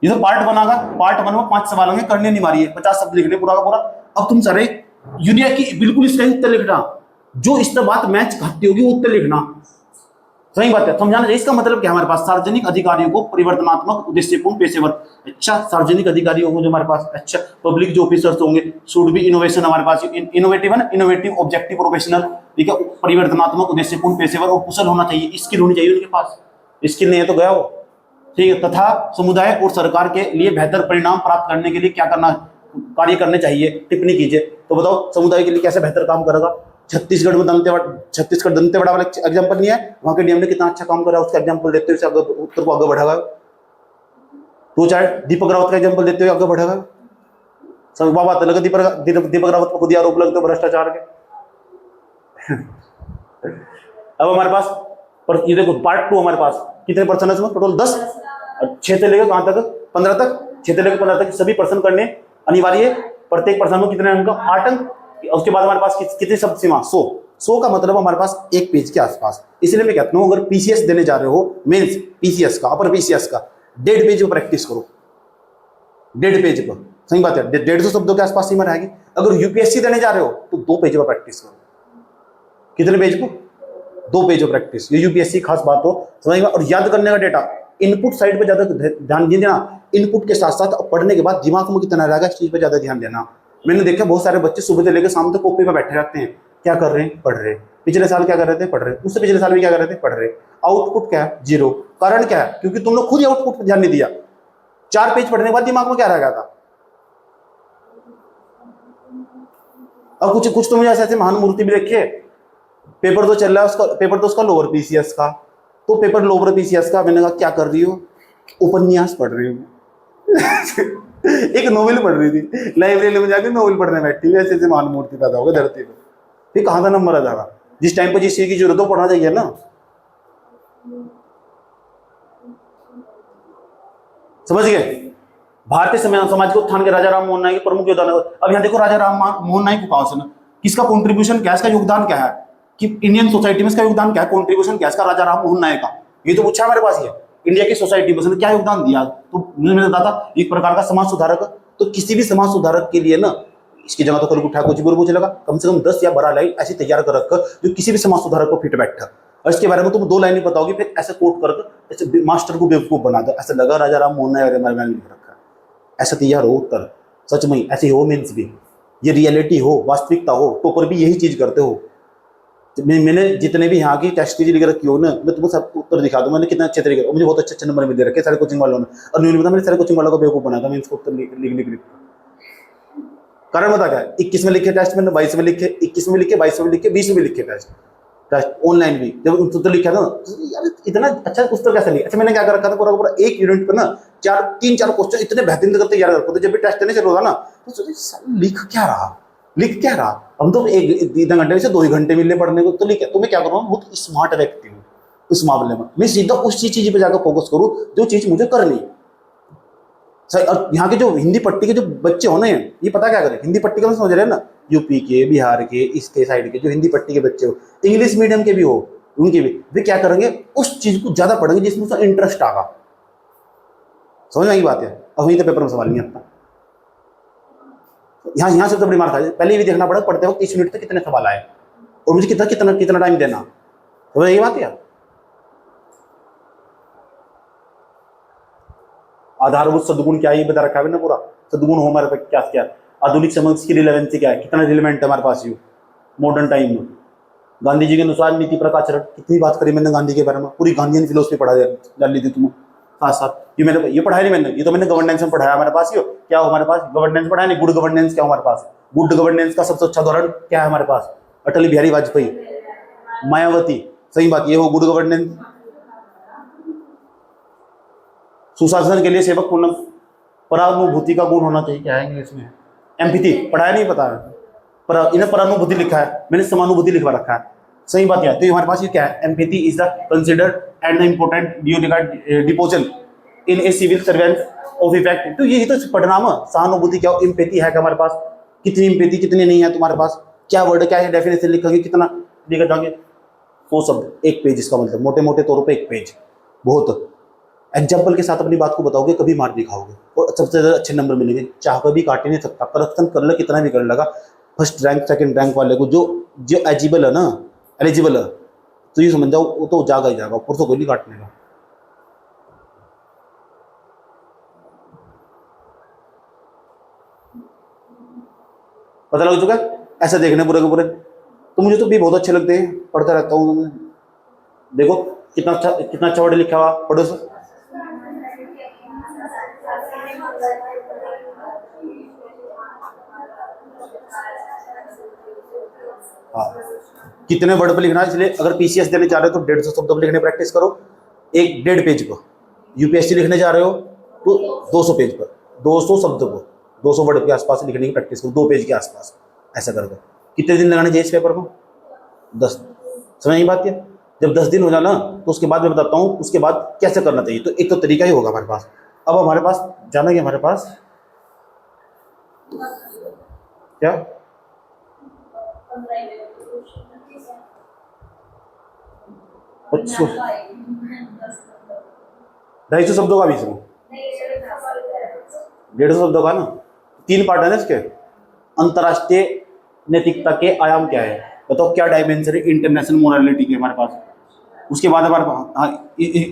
ये तो पार्ट बनागा, पार्ट 1 में 5 सवाल होंगे, करने नहीं मारिए, 50 शब्द लिखने पूरा का पूरा। अब तुम सारे यूनिया की बिल्कुल इसका उत्तर लिखना, जो इस बात मैच खाती होगी वो उत्तर लिखना। सही बात है, समझाना चाहिए। इसका मतलब क्या, हमारे पास सार्वजनिक अधिकारियों को परिवर्तनात्मक उद्देश्यपूर्ण पेशेवर, अच्छा सार्वजनिक अधिकारियों को जो हमारे पास, अच्छा पब्लिक जो ऑफिसर्स होंगे, शुड बी इनोवेशन, हमारे पास इनोवेटिव है ना, इनोवेटिव ऑब्जेक्टिव प्रोफेशनल, ठीक है, परिवर्तनात्मक उद्देश्यपूर्ण पेशेवर और कुशल होना चाहिए, स्किल होनी चाहिए उनके पास। स्किल नहीं है तो गया वो, ठीक है। तथा समुदाय और सरकार के लिए बेहतर परिणाम प्राप्त करने के लिए क्या करना, कार्य करने चाहिए, टिप्पणी कीजिए। तो बताओ समुदाय के लिए कैसे बेहतर काम करेगा? छत्तीसगढ़ दंतेवाड़ा वाला एग्जांपल नहीं है, वहां के डीएम ने कितना अच्छा काम करा, उसका एग्जांपल देते हुए उत्तर को आगे बढ़ागा। तो चाहे दीपक रावत का एग्जांपल देते हुए आगे बढ़ेगा। सब बात अलग है, दीपक रावत को खुद आरोप लगते भ्रष्टाचार के। अब हमारे पास पर ये देखो, पार्ट 2 हमारे पास कितने पर्सन है इसमें? टोटल 10, 6 से लेकर कहां तक? 15 तक, 6 से लेकर 15 तक सभी पर्सन करने अनिवार्य है। प्रत्येक पर्सन में कितने अंक? 8 अंक। उसके बाद हमारे पास कितनी शब्द सीमा? 100 का मतलब हमारे पास 1 पेज के आसपास। इसलिए मैं कहता हूं, अगर पीसीएस देने जा रहे हो, मेंस पीसीएस का, अपर पीसीएस का, 1.5 पेज पर प्रैक्टिस करो, 1.5 पेज पर। सही बात है, 150 शब्दों के आसपास सीमा रहेगी। अगर यूपीएससी देने जा रहे हो तो 2 पेज पर प्रैक्टिस करो। कितने पेज पर? 2 पेज पर प्रैक्टिस। ये यूपीएससी खास बात हो समझ। और याद करने का डेटा, इनपुट साइड पे ज्यादा ध्यान देना, इनपुट के साथ साथ पढ़ने के बाद दिमाग में कितना रहेगा इस चीज पे ज्यादा ध्यान देना। मैंने देखा बहुत सारे बच्चे सुबह से लेकर शाम तक कॉपी पे बैठे रहते हैं। क्या कर रहे हैं? पढ़ रहे। पिछले साल क्या कर रहे थे? पढ़ रहे। उससे पिछले साल भी क्या कर रहे थे? पढ़ रहे। आउटपुट क्या है? 0। कारण क्या है? क्योंकि तुम लोग खुद ही आउटपुट पर ध्यान नहीं दिया। 4 पेज पढ़ने के बाद दिमाग में क्या रह गया था? और कुछ कुछ तो मुझे ऐसे ऐसे महान मूर्ति भी रखे। पेपर तो चल रहा है उसका, पेपर तो उसका लोअर पीसीएस का, तो पेपर लोअर पीसीएस का। मैंने कहा क्या कर रही हो? उपन्यास पढ़ रही हूँ। एक नोवेल पढ़ रही थी, लाइब्रेरी में जाकर नोवेल पढ़ने बैठी हुई, ऐसे ऐसे महान मूर्ति पैदा होगा धरती पर। फिर कहाँ का नंबर आ जाएगा? जिस टाइम पर जिस चीज की जरूरत हो पढ़ना चाहिए ना, समझ गए? भारतीय समाज को उत्थान के राजा राम मोहन नायक के प्रमुख योगदान। अब यहाँ देखो राजा राम मोहन नायक को कहा, किसका कॉन्ट्रीब्यूशन क्या है, इसका योगदान क्या है कि इंडियन सोसाइटी में इसका योगदान क्या है, कॉन्ट्रीब्यूशन क्या है इसका, राजा राम मोहन नायक का। ये तो पूछा हमारे पास ये इंडिया की सोसाइटी में उसने क्या योगदान दिया। तो मैंने बताया था एक प्रकार का समाज सुधारक। तो किसी भी समाज सुधारक के लिए ना, इसकी जगह तो कल उठा कुछ भी पूछ लगा, कम से कम 10 या 12 लाइन ऐसी तैयार कर रखकर जो किसी भी समाज सुधारक को फिट बैठा। और इसके बारे में तुम 2 लाइन ही बताओगी, फिर ऐसे कोट करके ऐसे मास्टर को बेवकूफ बना दो, ऐसा लगा राजा राम मोहन नायक हमारे मैंने लिख रखा है। ऐसा तैयार हो उत्तर, सच में ऐसे हो मेंस भी, ये रियलिटी हो, वास्तविकता हो, टॉपर भी यही चीज करते हो। मैंने जितने भी यहाँ की टेस्ट सीरीज लिख रखी हो ना, मैं तुम्हें सब उत्तर दिखा दूं, मैंने कितना अच्छे तरीके, मुझे बहुत अच्छे अच्छे नंबर भी दे रखे सारे कोचिंग वालों ने। और नहीं पता मैंने सारे कोचिंग वालों को बेवकूफ बनाया था, मैं इसको उत्तर लिख कारण बता क्या, 21 में लिखे टेस्ट मैंने, 22 में लिखे, 21 में लिखे, 22 में लिखे, 20 में भी लिखे टेस्ट ऑनलाइन भी। जब उत्तर लिखा था यार इतना अच्छा उत्तर कैसे लिखा। अच्छा मैंने क्या कर रखा था, पूरा पूरा एक यूनिट पर ना 3-4 क्वेश्चन इतने बेहतरीन करके तैयार रखो, तो जब भी टेस्ट नहीं चल रहा था ना तो लिख क्या रहा। हम तो 1 घंटे से 2 ही घंटे मिलने पढ़ने को, तो लिखे। तो मैं क्या करूँ, बहुत स्मार्ट व्यक्ति हूँ उस मामले में, मैं सीधा उस चीज पे जाकर फोकस करूँ जो चीज मुझे करनी है। सही। और यहाँ के जो हिंदी पट्टी के जो बच्चे होने हैं, ये पता क्या करें, हिंदी पट्टी का समझ रहे हैं ना, यूपी के, बिहार के, इसके साइड के जो हिंदी पट्टी के बच्चे हो, इंग्लिश मीडियम के भी हो, उनके भी वे क्या करेंगे, उस चीज को ज्यादा पढ़ेंगे जिसमें उसका इंटरेस्ट आगा। समझ में आई बात है? अब वहीं तो पेपर में सवाल नहीं आता। यहाँ से तो बड़ी मार खाई। पहले भी देखना पड़ा पढ़ते हो 30 मिनट तक कितने सवाल आए और मुझे कितना टाइम देना। समझ आई बात है? आधारभूत सद्गुण क्या है ये बता रखा है ना पूरा। सद्गुण हो हमारे पास क्या क्या, आधुनिक समझ की रिलेवेंसी क्या है, कितना रिलेवेंट है हमारे पास ये मॉडर्न टाइम में। गांधी जी के अनुसार नीति प्रकाशन, कितनी बात करी मैंने गांधी के बारे में, पूरी गांधीयन फिलोसफी पढ़ा डाल ली थी तुम साथ साथ। ये पढ़ाया नहीं मैंने, ये तो मैंने गवर्नेंस में पढ़ाया। हमारे पास ये क्या हो, हमारे पास गवर्नेंस पढ़ाया नहीं, गुड गवर्नेंस क्या हो हमारे पास, गुड गवर्नेंस का सबसे अच्छा उदाहरण क्या है हमारे पास, अटल बिहारी वाजपेयी, मायावती। सही बात, ये हो गुड गवर्नेंस। सुशासन के लिए सेवक पूर्ण परानुभूति का गुण होना चाहिए, क्या है इंग्लिश में, एम्पैथी। पढ़ाया नहीं पता है, पर इन्हें परानुभूति लिखा है, मैंने समानुभूति लिखवा रखा है। सही बात है। तो हमारे पास ये क्या है, empathy is the considered and important due regard disposal in a civil servant of effect. तो ये तो परिणाम, सहानुभूति क्या, एम्पैथी है हमारे पास, कितनी एम्पैथी कितनी नहीं है तुम्हारे पास, क्या वर्ड क्या है, डेफिनेशन लिखेंगे, कितना लिखा जाएंगे, 100 शब्द 1 पेज, इसका मतलब मोटे मोटे तौर पर 1 पेज। बहुत एग्जाम्पल के साथ अपनी बात को बताओगे, कभी मार दिखाओगे और सबसे ज्यादा अच्छे नंबर मिलेंगे। चाह कभी काट ही नहीं सकता, करप्शन कर ले कितना भी कर लगा, फर्स्ट रैंक सेकंड रैंक वाले को जो एलिजिबल है ना, एलिजिबल है, तो ये समझ जाओ वो तो जागा ही जाएगा, ऊपर तो कोई नहीं काटने का। पता लग चुका है? ऐसे देखने पूरे के पूरे। तो मुझे तो भी बहुत अच्छे लगते हैं, पढ़ता रहता हूँ। देखो कितना अच्छा वर्ड लिखा हुआ, पढ़ो सर। हाँ, कितने वर्ड पे लिखना है, इसलिए अगर पीसीएस देने जा रहे हो तो 150 शब्द पे लिखने प्रैक्टिस करो, एक 1.5 पेज पर। यूपीएससी लिखने जा रहे हो तो 200 पेज पर, 200 शब्द को 200 वर्ड के आसपास लिखने की प्रैक्टिस करो, 2 पेज के आसपास। ऐसा करके कितने दिन लगाने चाहिए इस पेपर को? 10। समझ नहीं बात है? जब 10 दिन हो जाना तो उसके बाद मैं बताता हूँ उसके बाद कैसे करना चाहिए। तो एक तो तरीका ही होगा हमारे पास। अब हमारे पास जाना है, हमारे पास क्या 250 शब्दों का भी, इसमें 150 शब्दों का ना 3 पार्ट है ना इसके। अंतरराष्ट्रीय नैतिकता के आयाम क्या है, बताओ क्या डायमेंशन है इंटरनेशनल मोरालिटी के हमारे पास। उसके बाद हमारे पास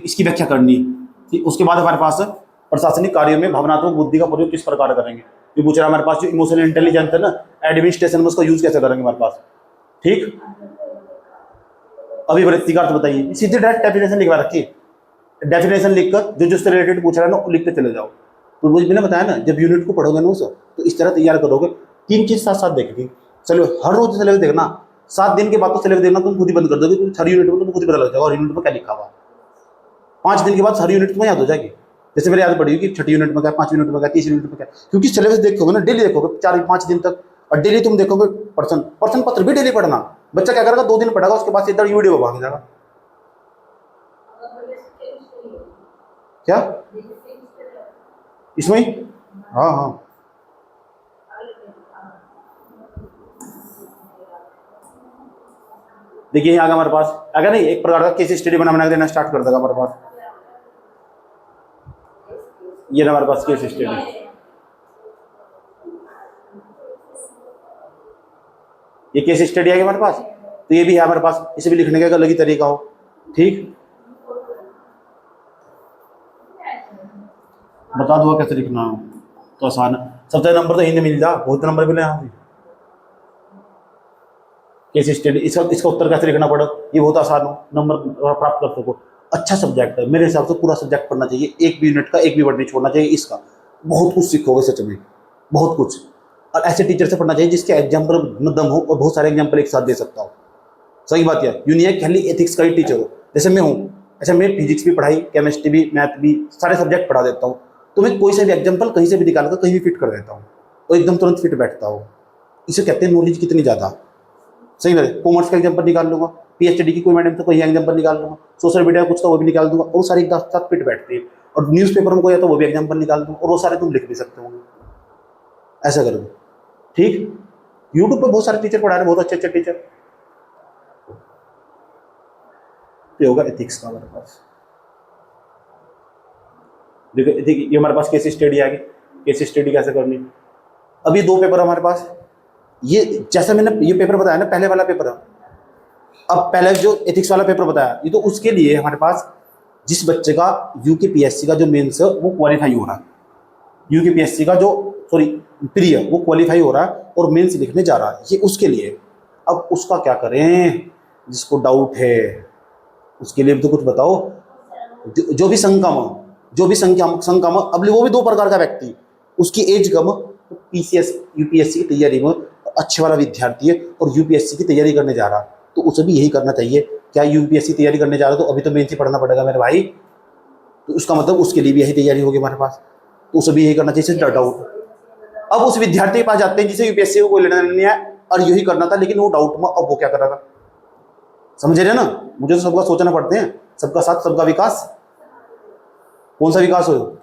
इसकी व्याख्या करनी। उसके बाद हमारे पास प्रशासनिक कार्यों में भावनात्मक बुद्धि का प्रयोग किस प्रकार करेंगे, ये पूछ रहा है हमारे पास। जो इमोशनल इंटेलिजेंस है ना, एडमिनिस्ट्रेशन में उसका यूज कैसे करेंगे हमारे पास। ठीक, अभिवृत्ति का अर्थ बताइए, सीधे डायरेक्ट डेफिनेशन लिखवा रखी, डेफिनेशन लिखकर जो उससे रिलेटेड पूछ रहा है ना वो लिखते चले जाओ। तो मुझे मैंने बताया ना, जब यूनिट को पढ़ोगे ना उसे तो इस तरह तैयार करोगे। 3 चीज साथ साथ देखेंगे, सिलेबस हर रोज सिलेबस देखना, 7 दिन के बाद तो सिलेबस देखना तुम खुद ही बंद कर दोगे, क्योंकि हर यूनिट में तुमको खुद ही पता लग जाएगा और यूनिट में क्या लिखा हुआ। 5 दिन के बाद हर यूनिट तुम्हें याद हो जाएगी। जैसे मेरे याद पड़ी कि छठी यूनिट में क्या, 5वीं यूनिट में क्या, 30वीं यूनिट में क्या, क्योंकि सिलेबस देखोगे ना, डेली देखोगे 4-5 दिन तक, और डेली तुम देखोगे प्रश्न पत्र भी डेली पढ़ना। बच्चा क्या करेगा, 2 दिन पढ़ेगा, उसके बाद सीधा वीडियो में भाग जाएगा। क्या इसमें? हाँ हाँ, देखिए यहाँ हमारे पास अगर नहीं एक प्रकार का केस स्टडी बना देना स्टार्ट कर देगा हमारे पास। ये ना हमारे पास केस स्टडी, ये केस स्टडी है हमारे पास, तो ये भी है हमारे पास, इसे भी लिखने का एक अलग ही तरीका हो। ठीक, बता दो कैसे लिखना हो, तो आसान है। सबसे नंबर तो हिंदी मिल जा, बहुत नंबर मिले यहाँ से। केस स्टडी, इसका उत्तर कैसे लिखना पड़ा, ये बहुत आसान हो, नंबर प्राप्त कर सको। अच्छा सब्जेक्ट है मेरे हिसाब से, पूरा सब्जेक्ट पढ़ना चाहिए, एक भी यूनिट का एक भी वर्ड नहीं छोड़ना चाहिए। इसका बहुत कुछ सीखोगे सच में, बहुत कुछ। और ऐसे टीचर से पढ़ना चाहिए जिसके एग्जाम्पल में दम हो और बहुत सारे एग्जाम्पल एक साथ दे सकता हो। सही बात है, यूनिक खाली एथिक्स का ही टीचर हो, जैसे मैं हूँ। अच्छा, मैं फिजिक्स भी पढ़ाई, केमिस्ट्री भी, मैथ भी, सारे सब्जेक्ट पढ़ा देता हूँ, तो मैं कोई सा भी एग्जाम्पल कहीं से भी निकाल कर कहीं भी फिट कर देता हूँ, और एकदम तुरंत फिट बैठता हो। इसे कहते हैं नॉलेज कितनी ज़्यादा। सही लगे, कॉमर्स का एग्जाम्पल निकाल लूंगा, पीएचडी की कोई मैडम तो कोई एग्जाम्पल निकाल लूंगा, सोशल मीडिया कुछ तो वो भी निकाल दूंगा, और सारे एक साथ फिट बैठते हैं। और न्यूज़पेपर में कोई है तो वो भी एग्जाम्पल निकाल दूंगा, और वो सारे तुम लिख भी सकते हो। ऐसा कर दो, ठीक। यूट्यूब पर बहुत सारे टीचर पढ़ा रहे हैं, बहुत अच्छे अच्छे टीचर। ये होगा एथिक्स का हमारे पास। देखो ये हमारे पास केस स्टडी आ गई, केस स्टडी कैसे करनी। अभी 2 पेपर हमारे पास, ये जैसा मैंने ये पेपर बताया ना, पहले वाला पेपर है। अब पहले जो एथिक्स वाला पेपर बताया, ये तो उसके लिए हमारे पास जिस बच्चे का यूकेपीएससी का जो मेंस है वो क्वालिफाई हो रहा है, यूकेपीएससी का जो प्री है वो क्वालिफाई हो रहा है और मेंस लिखने जा रहा है, ये उसके लिए। अब उसका क्या करें, जिसको डाउट है उसके लिए भी तो कुछ बताओ। जो भी संकम, जो भी संकम, अब वो भी 2 प्रकार का व्यक्ति, उसकी एज कम, पीसीएस यूपीएससी की तैयारी में अच्छे वाला विद्यार्थी है और यूपीएससी की तैयारी करने जा रहा है, तो उसे भी यही करना चाहिए। क्या यूपीएससी तैयारी करने जा रहा है तो अभी तो मेंस ही पढ़ना पड़ेगा मेरे भाई, तो उसका मतलब उसके लिए भी यही तैयारी होगी हमारे पास, तो उसे भी यही करना चाहिए। डाउट, अब उस विद्यार्थी के पास जाते हैं जिसे यूपीएससी को कोई लेना नहीं है और यही करना था, लेकिन वो डाउट में, अब वो क्या करेगा, समझ रहे ना। मुझे तो सबका सोचना पड़ते हैं, सबका साथ सबका विकास। कौन सा विकास हो,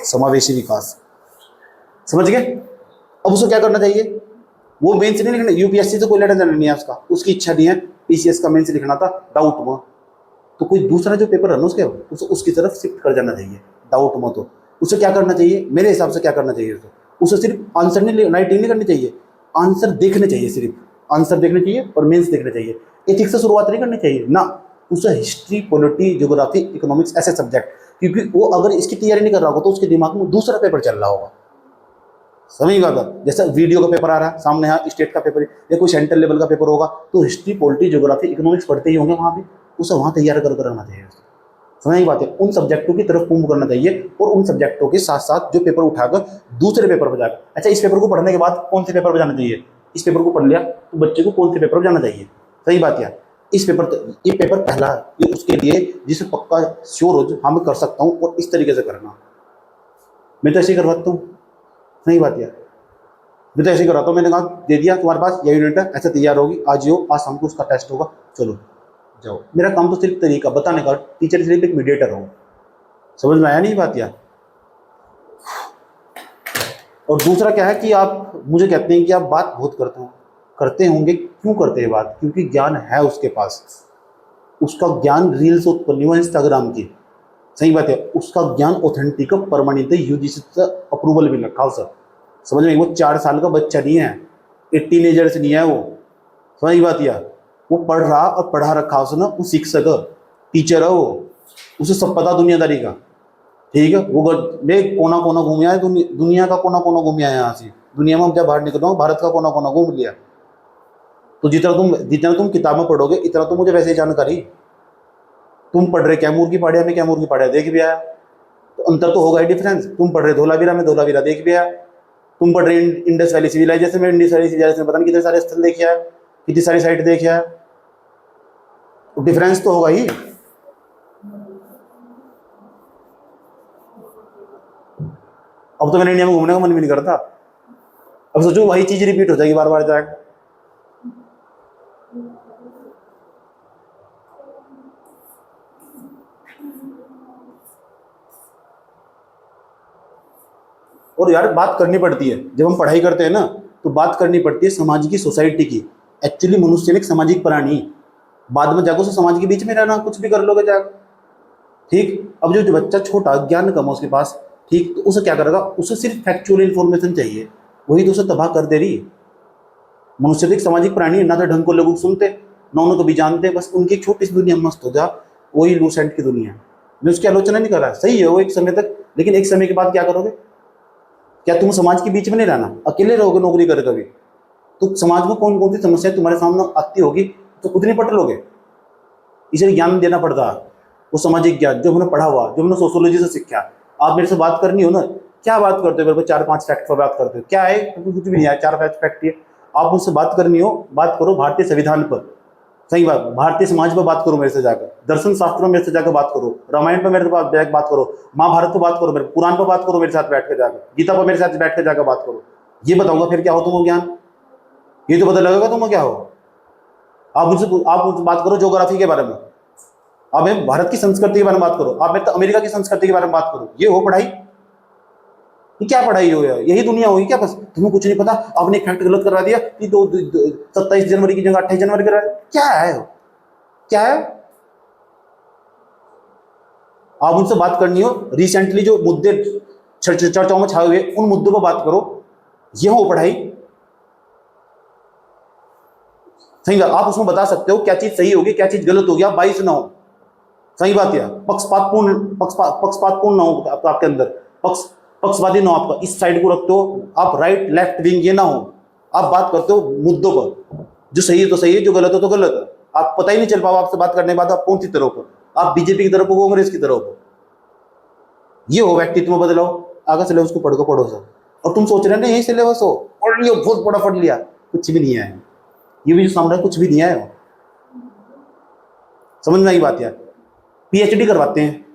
समावेशी विकास, समझ गए। अब उसको क्या करना चाहिए, वो मेंस नहीं लिखना, यूपीएससी से कोई लेना देना नहीं है उसका, उसकी इच्छा नहीं है पीसीएस का मेंस लिखना था डाउट में, तो कोई दूसरा जो पेपर है ना उसकी तरफ शिफ्ट कर जाना चाहिए डाउट में। तो उसे क्या करना चाहिए, मेरे हिसाब से क्या करना चाहिए, उसे सिर्फ आंसर नहीं, राइटिंग नहीं करनी चाहिए, आंसर देखने चाहिए, सिर्फ आंसर देखने चाहिए और मेंस देखने चाहिए। एथिक्स से शुरुआत नहीं करनी चाहिए ना, उसे हिस्ट्री, पॉलिटी, ज्योग्राफी, इकोनॉमिक्स ऐसे सब्जेक्ट, क्योंकि वो अगर इसकी तैयारी नहीं कर रहा होगा तो उसके दिमाग में दूसरा पेपर चल रहा होगा। समझ गया, जैसा वीडियो का पेपर आ रहा है सामने, यहाँ स्टेट का पेपर या कोई सेंट्रल लेवल का पेपर होगा, तो हिस्ट्री, पॉलिटी, ज्योग्राफी, इकोनॉमिक्स पढ़ते ही होंगे वहाँ भी, उसे वहाँ तैयार कर करना चाहिए। समझ की बात है, उन सब्जेक्टों की तरफ मूव करना चाहिए और उन सब्जेक्टों के साथ साथ जो पेपर उठाकर दूसरे पेपर पर जाकर, अच्छा इस पेपर को पढ़ने के बाद कौन से पेपर पर जाना चाहिए, इस पेपर को पढ़ लिया तो बच्चे को कौन से पेपर पर जाना चाहिए। सही बात है, इस पेपर, ये पेपर पहला है, ये उसके लिए जिसे पक्का श्योर हो हाँ मैं कर सकता हूँ और इस तरीके से करना। मैं तो ऐसे ही करवाता हूँ, सही बात है, मैं तो ऐसे ही कराता हूँ। मैंने कहा दे दिया तुम्हारे पास ये यूनिट है, ऐसे तैयार होगी, आज ही हो, आज शाम को उसका टेस्ट होगा, चलो जाओ। मेरा काम तो सिर्फ तरीका बताने का, टीचर सिर्फ एक मीडिएटर हो। समझ में आया नहीं बात यार। और दूसरा क्या है कि आप मुझे कहते हैं कि आप बात बहुत करते होंगे, क्यों करते हैं बात, क्योंकि ज्ञान है उसके पास, उसका ज्ञान रील्स उत्पन्न हुआ इंस्टाग्राम की। सही बात है, उसका ज्ञान ऑथेंटिक परमानेंट यूजीसी से अप्रूवल भी रखा सर। समझ में, वो 4 साल का बच्चा नहीं है, एक टीनेजर्स नहीं है वो। समझ बात यार, वो पढ़ रहा और पढ़ा रखा उसने, वो शिक्षक टीचर है वो, उसे सब पता दुनियादारी का। ठीक है, वो देख कोना कोना घूम आया, दुनिया का कोना कोना घूम आया यहाँ से, दुनिया में जब बाहर निकल रहा हूँ भारत का कोना कोना घूम लिया। तो जितना तुम किताब में पढ़ोगे इतना तो मुझे वैसे ही जानकारी, तुम पढ़ रहे कैमूर की पहाड़िया में कैमूर की पहाड़िया देख भी आया, तो अंतर तो होगा ही डिफरेंस। तुम पढ़ रहे कैमूर की पहाड़िया देख भी आया, तो अंतर तो होगा ही डिफरेंस। समझ की बात है, तुम पढ़ रहे धोलावीरा में धोलावीरा देख भी आया, तुम पढ़ रहे इंडस वैली सिविलाइजेशन में, इंडस वैली सिविलाइजेशन पता नहीं कितने सारे स्थल देखे है, कितनी सारी साइट देखे है, तो डिफरेंस तो होगा ही। अब तो मेरे इंडिया में घूमने का मन भी नहीं करता। अब सोचो वही चीज रिपीट हो जाएगी बार बार जाकर। और यार बात करनी पड़ती है जब हम पढ़ाई करते हैं ना, तो बात करनी पड़ती है समाज की, सोसाइटी की। एक्चुअली मनुष्य एक सामाजिक प्राणी है। बाद में जाकर उसे समाज के बीच में रहना, कुछ भी कर लोगे जाकर, ठीक। अब जो बच्चा छोटा, ज्ञान कम है उसके पास, ठीक, तो उसे क्या करेगा, उसे सिर्फ फैक्चुअल इन्फॉर्मेशन चाहिए, वही तो उसे तबाह कर दे रही है। मनुष्य तो एक सामाजिक प्राणी है, ना तो ढंग को लोग सुनते, ना उन्हें कभी जानते, बस उनकी एक छोटी सी दुनिया मस्त हो जा, वही लूसेंट की दुनिया। मैं उसकी आलोचना नहीं कर रहा, सही है वो एक समय तक, लेकिन एक समय के बाद क्या करोगे? क्या तुम समाज के बीच में नहीं रहना, अकेले रहोगे नौकरी कर कभी? तो समाज में कौन कौन सी समस्या तुम्हारे सामने आती होगी तो खुद नहीं पढ़ लोगे। इसलिए ज्ञान देना पड़ता है, वो सामाजिक ज्ञान जो हमने पढ़ा हुआ, जो हमने सोशियोलॉजी से सीखा। आप मेरे से बात करनी हो ना, क्या बात करते हो मेरे को? 4-5 फैक्ट पर बात करते हो, क्या है? कुछ भी नहीं है, 4-5 फैक्ट है। आप मुझसे बात करनी हो, बात करो भारतीय संविधान पर, सही बात, भारतीय समाज पर बात करो मेरे से जाकर, दर्शन शास्त्र में मेरे से जाकर बात करो, रामायण पर मेरे से बात करो, महाभारत पर बात करो, मेरे कुरान पर बात करो मेरे साथ बैठ कर जाकर, गीता पर मेरे साथ बैठ कर जाकर बात करो। ये बताऊंगा फिर क्या हो तुम ज्ञान, ये तो पता लगेगा तुम क्या हो। आप मुझसे बात करो ज्योग्राफी के बारे में, आप भारत की संस्कृति के बारे में बात करो, आप मेरे तो अमेरिका की संस्कृति के बारे में बात करो। ये हो पढ़ाई? ये क्या पढ़ाई हो यार? यही दुनिया होगी क्या? बस तुम्हें कुछ नहीं पता, आपने एक फैक्ट गलत करवा दिया कि 27 जनवरी की जगह 28 जनवरी करा दिया। क्या है वो? क्या है? आप उनसे बात करनी हो, रिसेंटली जो मुद्दे चर्चाओं में छाए हुए उन मुद्दों पर बात करो। ये हो पढ़ाई? सही बात, आप उसमें बता सकते हो क्या चीज सही होगी, क्या चीज गलत होगी, आप 22 ना हो। सही बात है, पक्षपातपूर्ण ना हो आपके अंदर, पक्षपाती ना हो आपका, इस साइड को रखते हो आप, राइट लेफ्ट विंग ये ना हो। आप बात करते हो मुद्दों पर, जो सही है तो सही है, जो गलत है तो गलत है। आप पता ही नहीं चल पाओ आपसे बात करने के बाद आप कौन सी तरफ हो, आप बीजेपी की तरफ हो, कांग्रेस की तरफ हो। ये हो व्यक्तित्व बदलाओ। आगे सिलेबस को पढ़ो सर। और तुम सोच रहे हैं ना यही सिलेबस हो, पढ़ लियो, बहुत बड़ा पढ़ लिया, कुछ भी नहीं है। ये भी जो सामने कुछ भी नहीं है, समझ में आई बात यार। पीएचडी करवाते हैं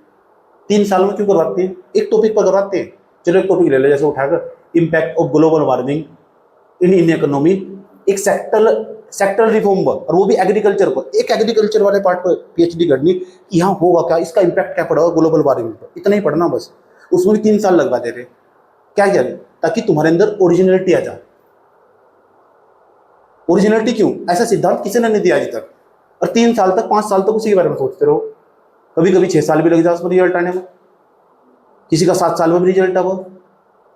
3 साल में, क्यों करवाते हैं? एक टॉपिक पर करवाते हैं। चलो एक टॉपिक ले लो, जैसे उठाकर impact of global warming in Indian economy, एक सेक्टर रिफॉर्म पर, और वो भी एग्रीकल्चर पर। एक एग्रीकल्चर वाले पार्ट पर पीएचडी करनी कि यहाँ होगा क्या, इसका इम्पैक्ट क्या पड़ेगा ग्लोबल वार्मिंग पर, इतना ही पढ़ना बस। उसमें भी 3 साल लगवा दे रहे, क्या क्या? ताकि तुम्हारे अंदर ओरिजिनलिटी आ जाए। ओरिजिनलिटी क्यों? ऐसा सिद्धांत किसी ने नहीं दिया आज तक। और 3 साल तक 5 साल तक उसी के बारे में सोचते रहो। कभी कभी 6 साल भी लग जाए उसमें रिजल्ट आने में, किसी का 7 साल में भी रिजल्ट आवा।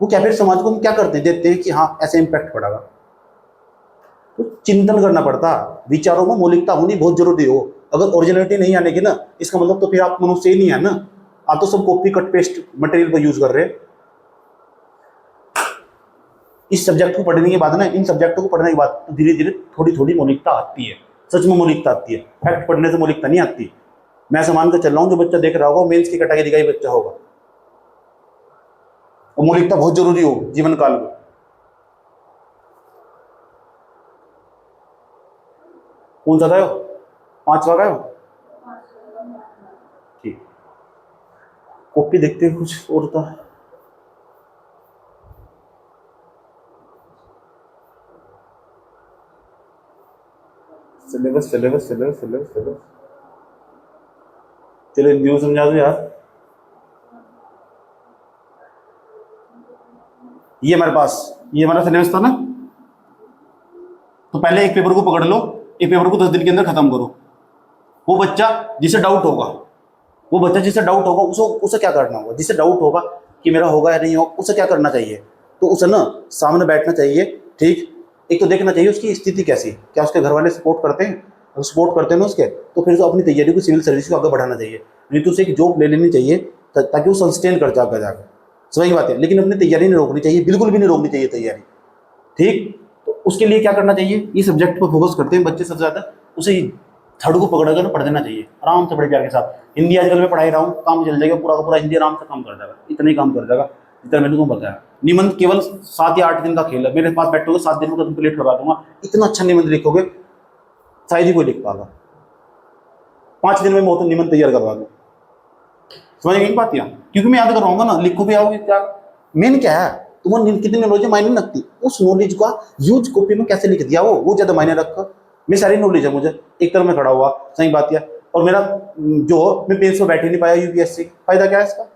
वो क्या फिर समाज को हम क्या करते देते हैं कि हाँ ऐसे इम्पैक्ट पड़ेगा। तो चिंतन करना पड़ता, विचारों में मौलिकता होनी बहुत जरूरी हो। अगर ओरिजिनलिटी नहीं आने की ना, इसका मतलब तो फिर आप मनुष्य ही नहीं है ना, आप तो सब कॉपी कट पेस्ट मटेरियल पर यूज कर रहे हैं। इस सब्जेक्ट को पढ़ने के बाद ना, इन सब्जेक्टों को पढ़ने के बाद तो धीरे धीरे थोड़ी थोड़ी मौलिकता आती है। सच में मौलिकता आती है, फैक्ट पढ़ने से मौलिकता नहीं आती। मैं ऐसा मान कर चल रहा हूँ, जो बच्चा देख रहा होगा मेंस की कैटेगरी का ही बच्चा होगा। और मौलिकता बहुत जरूरी हो जीवन काल में। कौन सा गए हो? 5वां गए हो? ठीक, कॉपी देखते हैं कुछ और था। सिलेबस चलो न्यू समझा दो यार। ये हमारे पास, ये हमारा सिलेबस था ना। तो पहले एक पेपर को पकड़ लो, एक पेपर को 10 दिन के अंदर खत्म करो। वो बच्चा जिसे डाउट होगा, उसे क्या करना होगा? जिसे डाउट होगा कि मेरा होगा या नहीं होगा, उसे क्या करना चाहिए? तो उसे ना सामने बैठना चाहिए, ठीक। एक तो देखना चाहिए उसकी स्थिति कैसी, क्या उसके घर वाले सपोर्ट करते हैं। अगर सपोर्ट करते हैं ना उसके, तो फिर अपनी तैयारी को, सिविल सर्विस को आगे बढ़ाना चाहिए। नहीं तो उसे एक जॉब ले लेनी चाहिए ताकि वो सस्टेन कर जाकर। सही बात है, लेकिन अपनी तैयारी नहीं रोकनी चाहिए, बिल्कुल भी नहीं रोकनी चाहिए तैयारी, ठीक। तो उसके लिए क्या करना चाहिए? ये सब्जेक्ट पर फोकस करते हैं बच्चे सबसे ज़्यादा, उसे थर्ड को पकड़ कर पढ़ देना चाहिए आराम से, बड़े प्यार के साथ। हिंदी आजकल मैं पढ़ाई रहा हूँ, काम चल जाएगा, पूरा का पूरा हिंदी आराम से काम कर जाएगा, इतना ही काम कर जाएगा। जितना मैंने तुमको बताया। निबंध केवल 7 या 8 दिन का खेल है, मेरे पास बैठोगे 7 दिन में कंप्लीट करवा दूंगा। इतना अच्छा निबंध लिखोगे शायद ही कोई लिख पाएगा। 5 दिन में मैं तो निबंध तैयार करवा दूँ। समझ गई बात यहाँ? क्योंकि मैं याद करवाऊंगा ना, लिखो भी आओगे क्या। मेन क्या है, तुम्हारी कितनी नॉलेज मायने नहीं रखती, उस नॉलेज का यूज कॉपी में कैसे लिख दिया वो ज्यादा मायने रखा। मैं सारी नॉलेज है मुझे, एक तरफ में खड़ा हुआ, सही बात है। और मेरा जो मैं पेंस पे बैठ ही नहीं पाया यूपीएससी, फायदा क्या है इसका?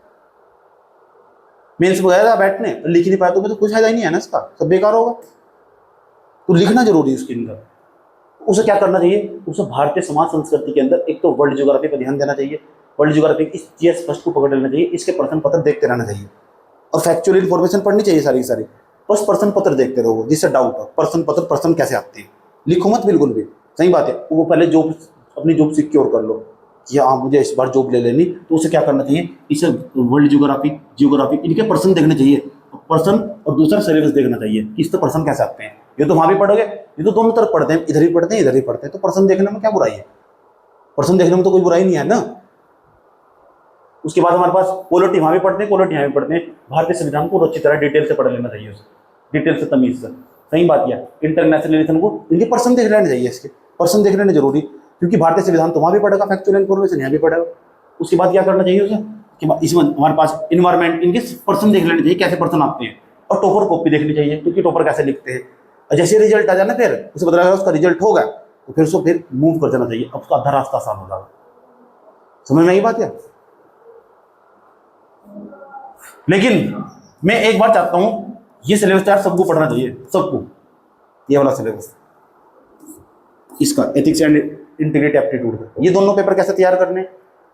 मेंस में गया था बैठने, लिख नहीं पाया तो मुझे कुछ फायदा ही नहीं है ना इसका, सब बेकार होगा। तो लिखना जरूरी है उसके अंदर। उसे क्या करना चाहिए, उसे भारतीय समाज संस्कृति के अंदर एक तो वर्ल्ड ज्योग्राफी पर ध्यान देना चाहिए, वर्ल्ड ज्योग्राफी इस जीएस फर्स्ट को पकड़ लेना चाहिए, इसके प्रश्न पत्र देखते रहना चाहिए और फैक्चुअल इन्फॉर्मेशन पढ़नी चाहिए सारी की सारी। बस प्रश्न पत्र देखते रहो जिससे डाउट हो, प्रश्न पत्र प्रश्न कैसे आते हैं, लिखो मत बिल्कुल भी, सही बात है। वो पहले जॉब, अपनी जॉब सिक्योर कर लो कि हाँ मुझे इस बार जॉब ले लेनी, तो उसे क्या करना चाहिए, इसे वर्ल्ड जियोग्राफी इनके प्रश्न देखने चाहिए, प्रश्न और दूसरा सिलेबस देखना चाहिए कि इस तो प्रश्न कैसे आते हैं। ये तो वहां भी पढ़ोगे, ये तो दोनों तरफ पढ़ते हैं, इधर भी पढ़ते हैं इधर भी पढ़ते हैं, तो प्रश्न देखने में क्या बुराई है, प्रश्न देखने में तो कोई बुराई नहीं है ना। उसके बाद हमारे पास पोलिटी वहां भी पढ़ते हैं, पोलिटी यहाँ भी पढ़ते हैं। भारतीय संविधान को अच्छी तरह डिटेल से पढ़ लेना चाहिए, उसे डिटेल से तमीज से, सही बात है। इंटरनेशनल रिलेशन को इनके प्रश्न देख लेने चाहिए, इसके प्रश्न देख लेने जरूरी, क्योंकि भारतीय संविधान तो वहां भी पढ़ेगा, फैक्चुअल इन्फॉर्मेशन यहाँ भी पढ़ेगा। उसके बाद क्या करना चाहिए उसे कि इसमें हमारे पास इन्वायरमेंट, इनके प्रश्न देख लेने चाहिए कैसे प्रश्न आते हैं, और टॉपर कॉपी देखनी चाहिए क्योंकि टॉपर कैसे लिखते हैं। जैसे रिजल्ट आ जाना फिर उसे पता लगा उसका रिजल्ट होगा, तो फिर उसको फिर मूव कर देना चाहिए, अब उसका आधा रास्ता आसान हो जाएगा। समझ में आई बात है? लेकिन मैं एक बार चाहता हूं, ये सिलेबस यार सबको पढ़ना चाहिए, सबको, ये वाला सिलेबस, इसका एथिक्स एंड इंटीग्रिटी एप्टीट्यूड, ये दोनों पेपर कैसे तैयार करने,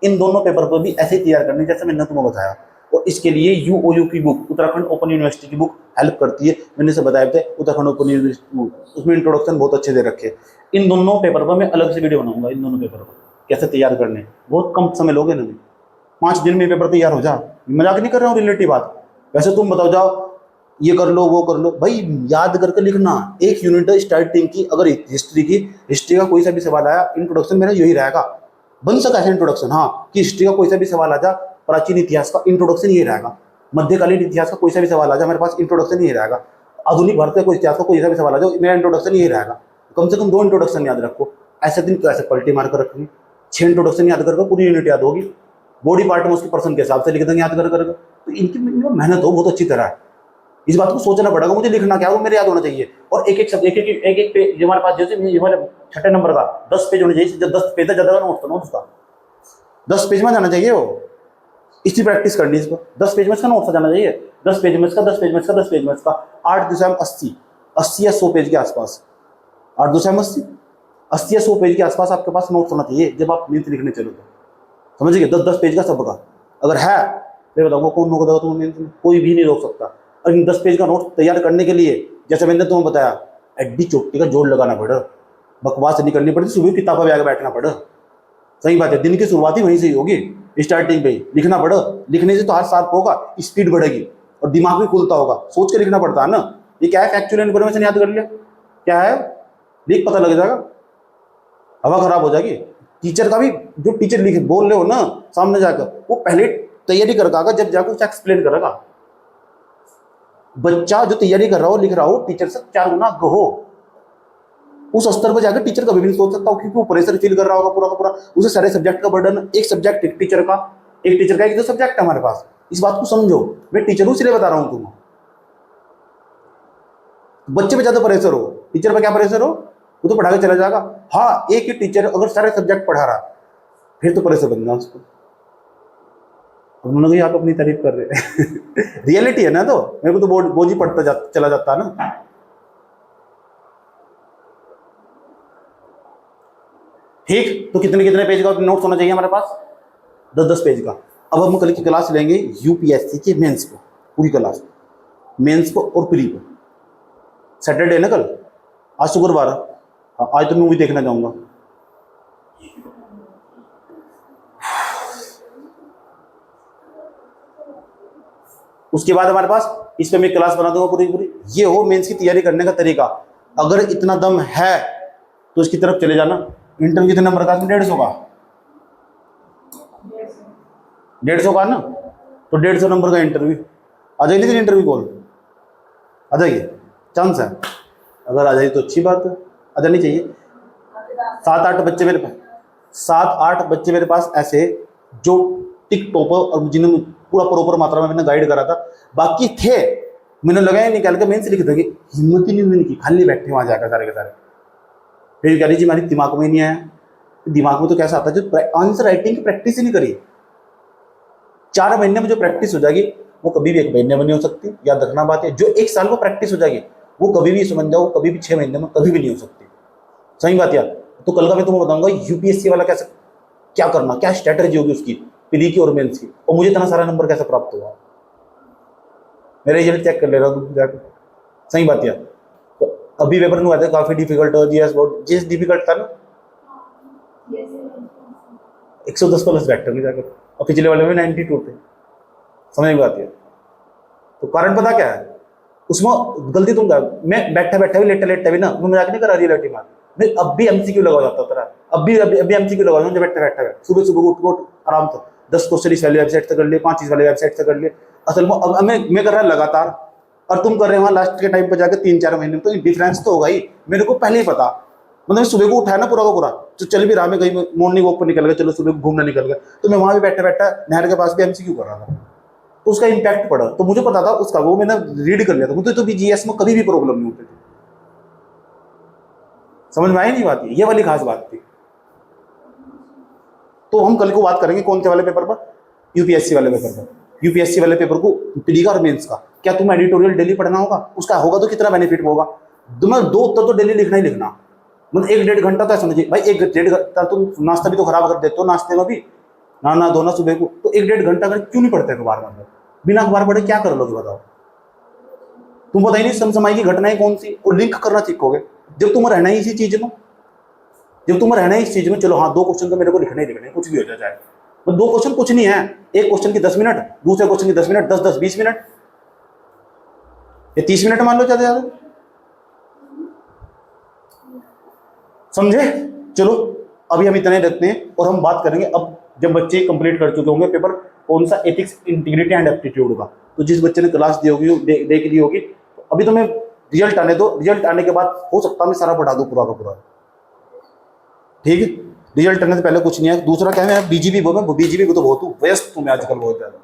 इन दोनों पेपर को भी ऐसे तैयार करने जैसे मैंने तुम्हें बताया। और इसके लिए यूओयू की बुक, उत्तराखंड ओपन यूनिवर्सिटी की बुक हेल्प करती है। मैंने से बताया थे उत्तराखंड ओपन यूनिवर्सिटी बुक, उसमें इंट्रोडक्शन बहुत अच्छे दे रखे। इन दोनों पेपर पर मैं अलग से वीडियो बनाऊंगा, इन दोनों पेपर पर कैसे तैयार करने, बहुत कम समय लोगे ना, 5 दिन में पेपर तैयार हो जा। मजाक नहीं कर रहा हूँ, रिलेटिव बात। वैसे तुम बताओ, जाओ ये कर लो वो कर लो, भाई याद करके लिखना। एक यूनिट स्टार्टिंग की, अगर हिस्ट्री का कोई सा भी सवाल आया, इंट्रोडक्शन मेरा यही रहेगा, बन सका है इंट्रोडक्शन, हाँ कि हिस्ट्री का कोई सा भी सवाल आ जा, प्राचीन इतिहास का इंट्रोडक्शन यही रहेगा, मध्यकालीन इतिहास का कोई सा भी सवाल आ जा, मेरे पास इंट्रोडक्शन यही रहेगा, आधुनिक भारत का कोई इतिहास का कोई सा भी सवाल आ जाओ, मेरा इंट्रोडक्शन यही रहेगा। कम से कम 2 इंट्रोडक्शन याद रखो, ऐसे दिन तो ऐसे पलटी मार कर रखेंगे, 6 इंट्रोडक्शन याद करके पूरी यूनिट याद होगी। बॉडी पार्ट में उसके पर्सन के हिसाब से लिख देंगे याद कर। तो इनकी मेहनत हो बहुत अच्छी तरह है, इस बात को सोचना पड़ेगा, मुझे लिखना क्या है वो मेरे याद होना चाहिए। और एक एक शब्द, एक पेज हमारे पास, जैसे हमारे 6ठे नंबर का 10 पेज होने चाहिए, जब 10 पेज ज्यादा नोट करना उसका 10 पेज में जाना चाहिए, वो इसकी प्रैक्टिस करनी, इसको 10 पेज में इसका नोट जाना चाहिए, 10 पेज में इसका, 10 पेज में इसका, 10 पेज में इसका, 8 दूसरा 80 या 100 पेज के आसपास, 8 दूसरा 80 या 100 पेज के आसपास आपके पास नोट होना चाहिए जब आप मेंस लिखने चलो तो, समझिए 10-10 पेज का सबका अगर है फिर बताऊंगा कौन रोक देगा तुम्हें, कोई भी नहीं रोक सकता। और इन 10 पेज का नोट तैयार करने के लिए जैसे मैंने तुम्हें बताया, एड्डी चोटी का जोड़ लगाना पड़ा, बकवास नहीं करनी पड़ती, सुबह किताबें भी आगे बैठना पड़ा, सही बात है। दिन की शुरुआत ही वहीं से ही होगी, स्टार्टिंग पे ही लिखना पड़ा, लिखने से तो हर साल होगा, स्पीड बढ़ेगी और दिमाग भी खुलता होगा, सोच के लिखना पड़ता है ना। ये क्या है, फैक्चुअल इन्फॉर्मेशन याद कर लिया, क्या है लिख पता लग जाएगा, हवा खराब हो जाएगी। टीचर का भी, जो टीचर लिख बोल रहे हो ना सामने जाकर, वो पहले तैयारी करगा, जब जाकर उसे एक्सप्लेन करेगा। बच्चा जो तैयारी कर रहा हो, लिख रहा हो, टीचर से 4 गुना आगे हो, उस स्तर पर जाकर टीचर कभी भी नहीं सोच सकता, क्योंकि वो प्रेशर फील कर रहा होगा पूरा का पूरा, उसे सारे सब्जेक्ट का बर्डन, एक सब्जेक्ट एक टीचर का, एक दो सब्जेक्ट है हमारे पास, इस बात को समझो। मैं टीचर हूं इसलिए बता रहा हूं तुम्हें। बच्चे पे ज्यादा प्रेशर हो, टीचर पे क्या प्रेशर हो, वो तो पढ़ा के चला जाएगा। हाँ, एक ही टीचर अगर सारे सब्जेक्ट पढ़ा रहा फिर तो प्रेशर बनना उसको। उन्होंने कहा आप अपनी तारीफ कर रहे हैं रियलिटी है ना, तो मेरे को तो बोझ ही पढ़ता चला जाता है ना। ठीक, तो कितने कितने पेज का नोट्स होना चाहिए हमारे पास, 10-10 पेज का। अब हम कल की क्लास लेंगे यूपीएससी के मेंस को, पूरी क्लास मेंस को और प्री को। सैटरडे है ना कल, आज शुक्रवार, आज तो मूवी देखना चाहूंगा। उसके बाद हमारे पास इस पे मैं क्लास बना दूंगा पूरी। ये हो मेंस की तैयारी करने का तरीका। अगर इतना दम है तो इसकी तरफ चले जाना। इंटरव्यू कितने नंबर का, 150 का, 150 का ना, तो 150 नंबर का इंटरव्यू, आ जाएगी तेरी इंटरव्यू कॉल? आ जाएगी, चांस है। अगर आ जाएगी तो अच्छी बात है, आ जानी चाहिए। 7-8 बच्चे मेरे पास, 7-8 बच्चे मेरे पास ऐसे जो टिक टॉपर और जिन्हें पूरा प्रॉपर मात्रा में मैंने गाइड करा था, बाकी थे मैंने लगाया निकाल के मेंस लिख दोगे, हिम्मत ही नहीं हुई इनकी, खाली बैठे वहां जाकर सारे के सारे। फिर कह रही जी हमारी दिमाग में नहीं आया। दिमाग में तो कैसा आता है, जो आंसर राइटिंग की प्रैक्टिस ही नहीं करी। 4 महीने में जो प्रैक्टिस हो जाएगी वो कभी भी 1 महीने में नहीं हो सकती, याद रखना बात है। जो 1 साल में प्रैक्टिस हो जाएगी वो कभी भी, समझ जाओ, कभी भी 6 महीने में कभी भी नहीं हो सकती। सही बात यार। तो कल का मैं तुम्हें बताऊंगा यूपीएससी वाला कैसे, क्या करना, क्या स्ट्रेटजी होगी उसकी, प्री की और मेंस की, और मुझे इतना सारा नंबर कैसे प्राप्त हुआ। मेरा रिजल्ट चेक कर ले रहा हूँ जाकर। सही बात यार। तो अभी पेपर में हुआ था काफी डिफिकल्ट, जीएस बहुत जीएस डिफिकल्ट था ना, 110 प्लस वेक्टर में जाकर, और पिछले वाले में 92 थे। समझ में आती है। तो कारण पता क्या है उसमें, गलती तुम कर, मैं बैठा बैठा भी लेटा भी ना, मैं मजाक नहीं करा रियलिटी में, मैं अब भी एमसीक्यू लगा जाता था, अभी एमसीक्यू लगा जाऊँ बैठा बैठा, सुबह सुबह उठ आराम से 10 क्वेश्चन इस वाली वेबसाइट से कर लिए, 5 इस वाली वेबसाइट से कर लिए। असल में अब मैं कर रहा लगातार, और तुम कर रहे हो वहाँ लास्ट के टाइम पर जाकर 3-4 महीने में, तो डिफरेंस तो होगा ही। मेरे को पहले ही पता, मतलब सुबह को उठाया ना पूरा का पूरा, तो चल भी रहा, मैं कहीं मॉर्निंग वॉक पर निकल गया, चलो सुबह घूमना निकल गया, तो मैं वहां भी बैठा बैठा नहर के पास भी एमसीक्यू कर रहा था, तो उसका इम्पैक्ट पड़ा। तो मुझे पता था उसका, वो मैंने रीड कर लिया था। मुझे तो भी जीएस में कभी भी प्रॉब्लम नहीं होती थी। समझ में आई नहीं बात, ये वाली खास बात थी। तो हम कल को बात करेंगे कौन से वाले पेपर पर, यूपीएससी वाले पेपर पर। यूपीएससी वाले पेपर को प्री का और मेंस का, क्या तुम एडिटोरियल डेली पढ़ना होगा, उसका होगा तो कितना बेनिफिट होगा। तुम्हें 2 उत्तर तो डेली लिखना ही लिखना, मतलब 1-1.5 घंटा तो समझिए भाई, 1-1.5 घंटा तुम नाश्ता भी तो खराब कर देते हो, नाश्ते में भी नहाना धोना सुबह को, तो 1-1.5 घंटा अगर क्यों नहीं पढ़ते अखबार, मतलब बिना अखबार पढ़े क्या कर लोगे बताओ। तुम पता ही नहीं समसमाई की घटनाएं कौन सी, और लिंक करना सीखोगे जब तुम रहना ही इसी चीज में, जब तुम रहना ही इस चीज में। चलो हाँ 2 क्वेश्चन तो मेरे को लिखने ही लिखने, कुछ भी हो जाए, तो 2 क्वेश्चन कुछ नहीं है, एक क्वेश्चन की 10 मिनट, दूसरे क्वेश्चन की 10 मिनट, 10-10 20 मिनट, ये 30 मिनट मान लो ज्यादा ज्यादा, समझे। चलो अभी हम इतने रखते हैं, और हम बात करेंगे अब जब बच्चे कंप्लीट कर चुके होंगे पेपर, कौन सा, एथिक्स, इंटीग्रिटी एंड एप्टीट्यूड का। तो जिस बच्चे ने क्लास दी होगी, देख ली होगी, अभी तुम्हें रिजल्ट आने दो, रिजल्ट आने के बाद हो सकता है मैं सारा पढ़ा दूं पूरा का पूरा, ठीक है। रिजल्ट आने से पहले कुछ नहीं है। दूसरा क्या है, बीजीबी बीजीबी तो बहुत हूँ व्यस्त हूँ मैं आजकल बहुत ज्यादा।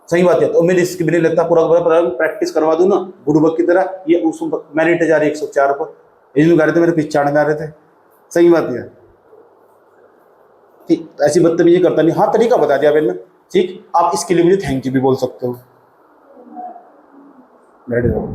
सही बात है। तो मैं रिस्क भी नहीं लगता, पूरा प्रैक्टिस करवा दूं ना बुड़बक की तरह। ये उस मेरिट जा रही 104 पर, इन गा रहे थे मेरे 95 आ रहे थे। सही बात है, ऐसी बदतमीजी करता नहीं। हाँ तरीका बता दिया मैंने, ठीक। आप इसके लिए मुझे थैंक यू भी बोल सकते हो। बैठ जाओ।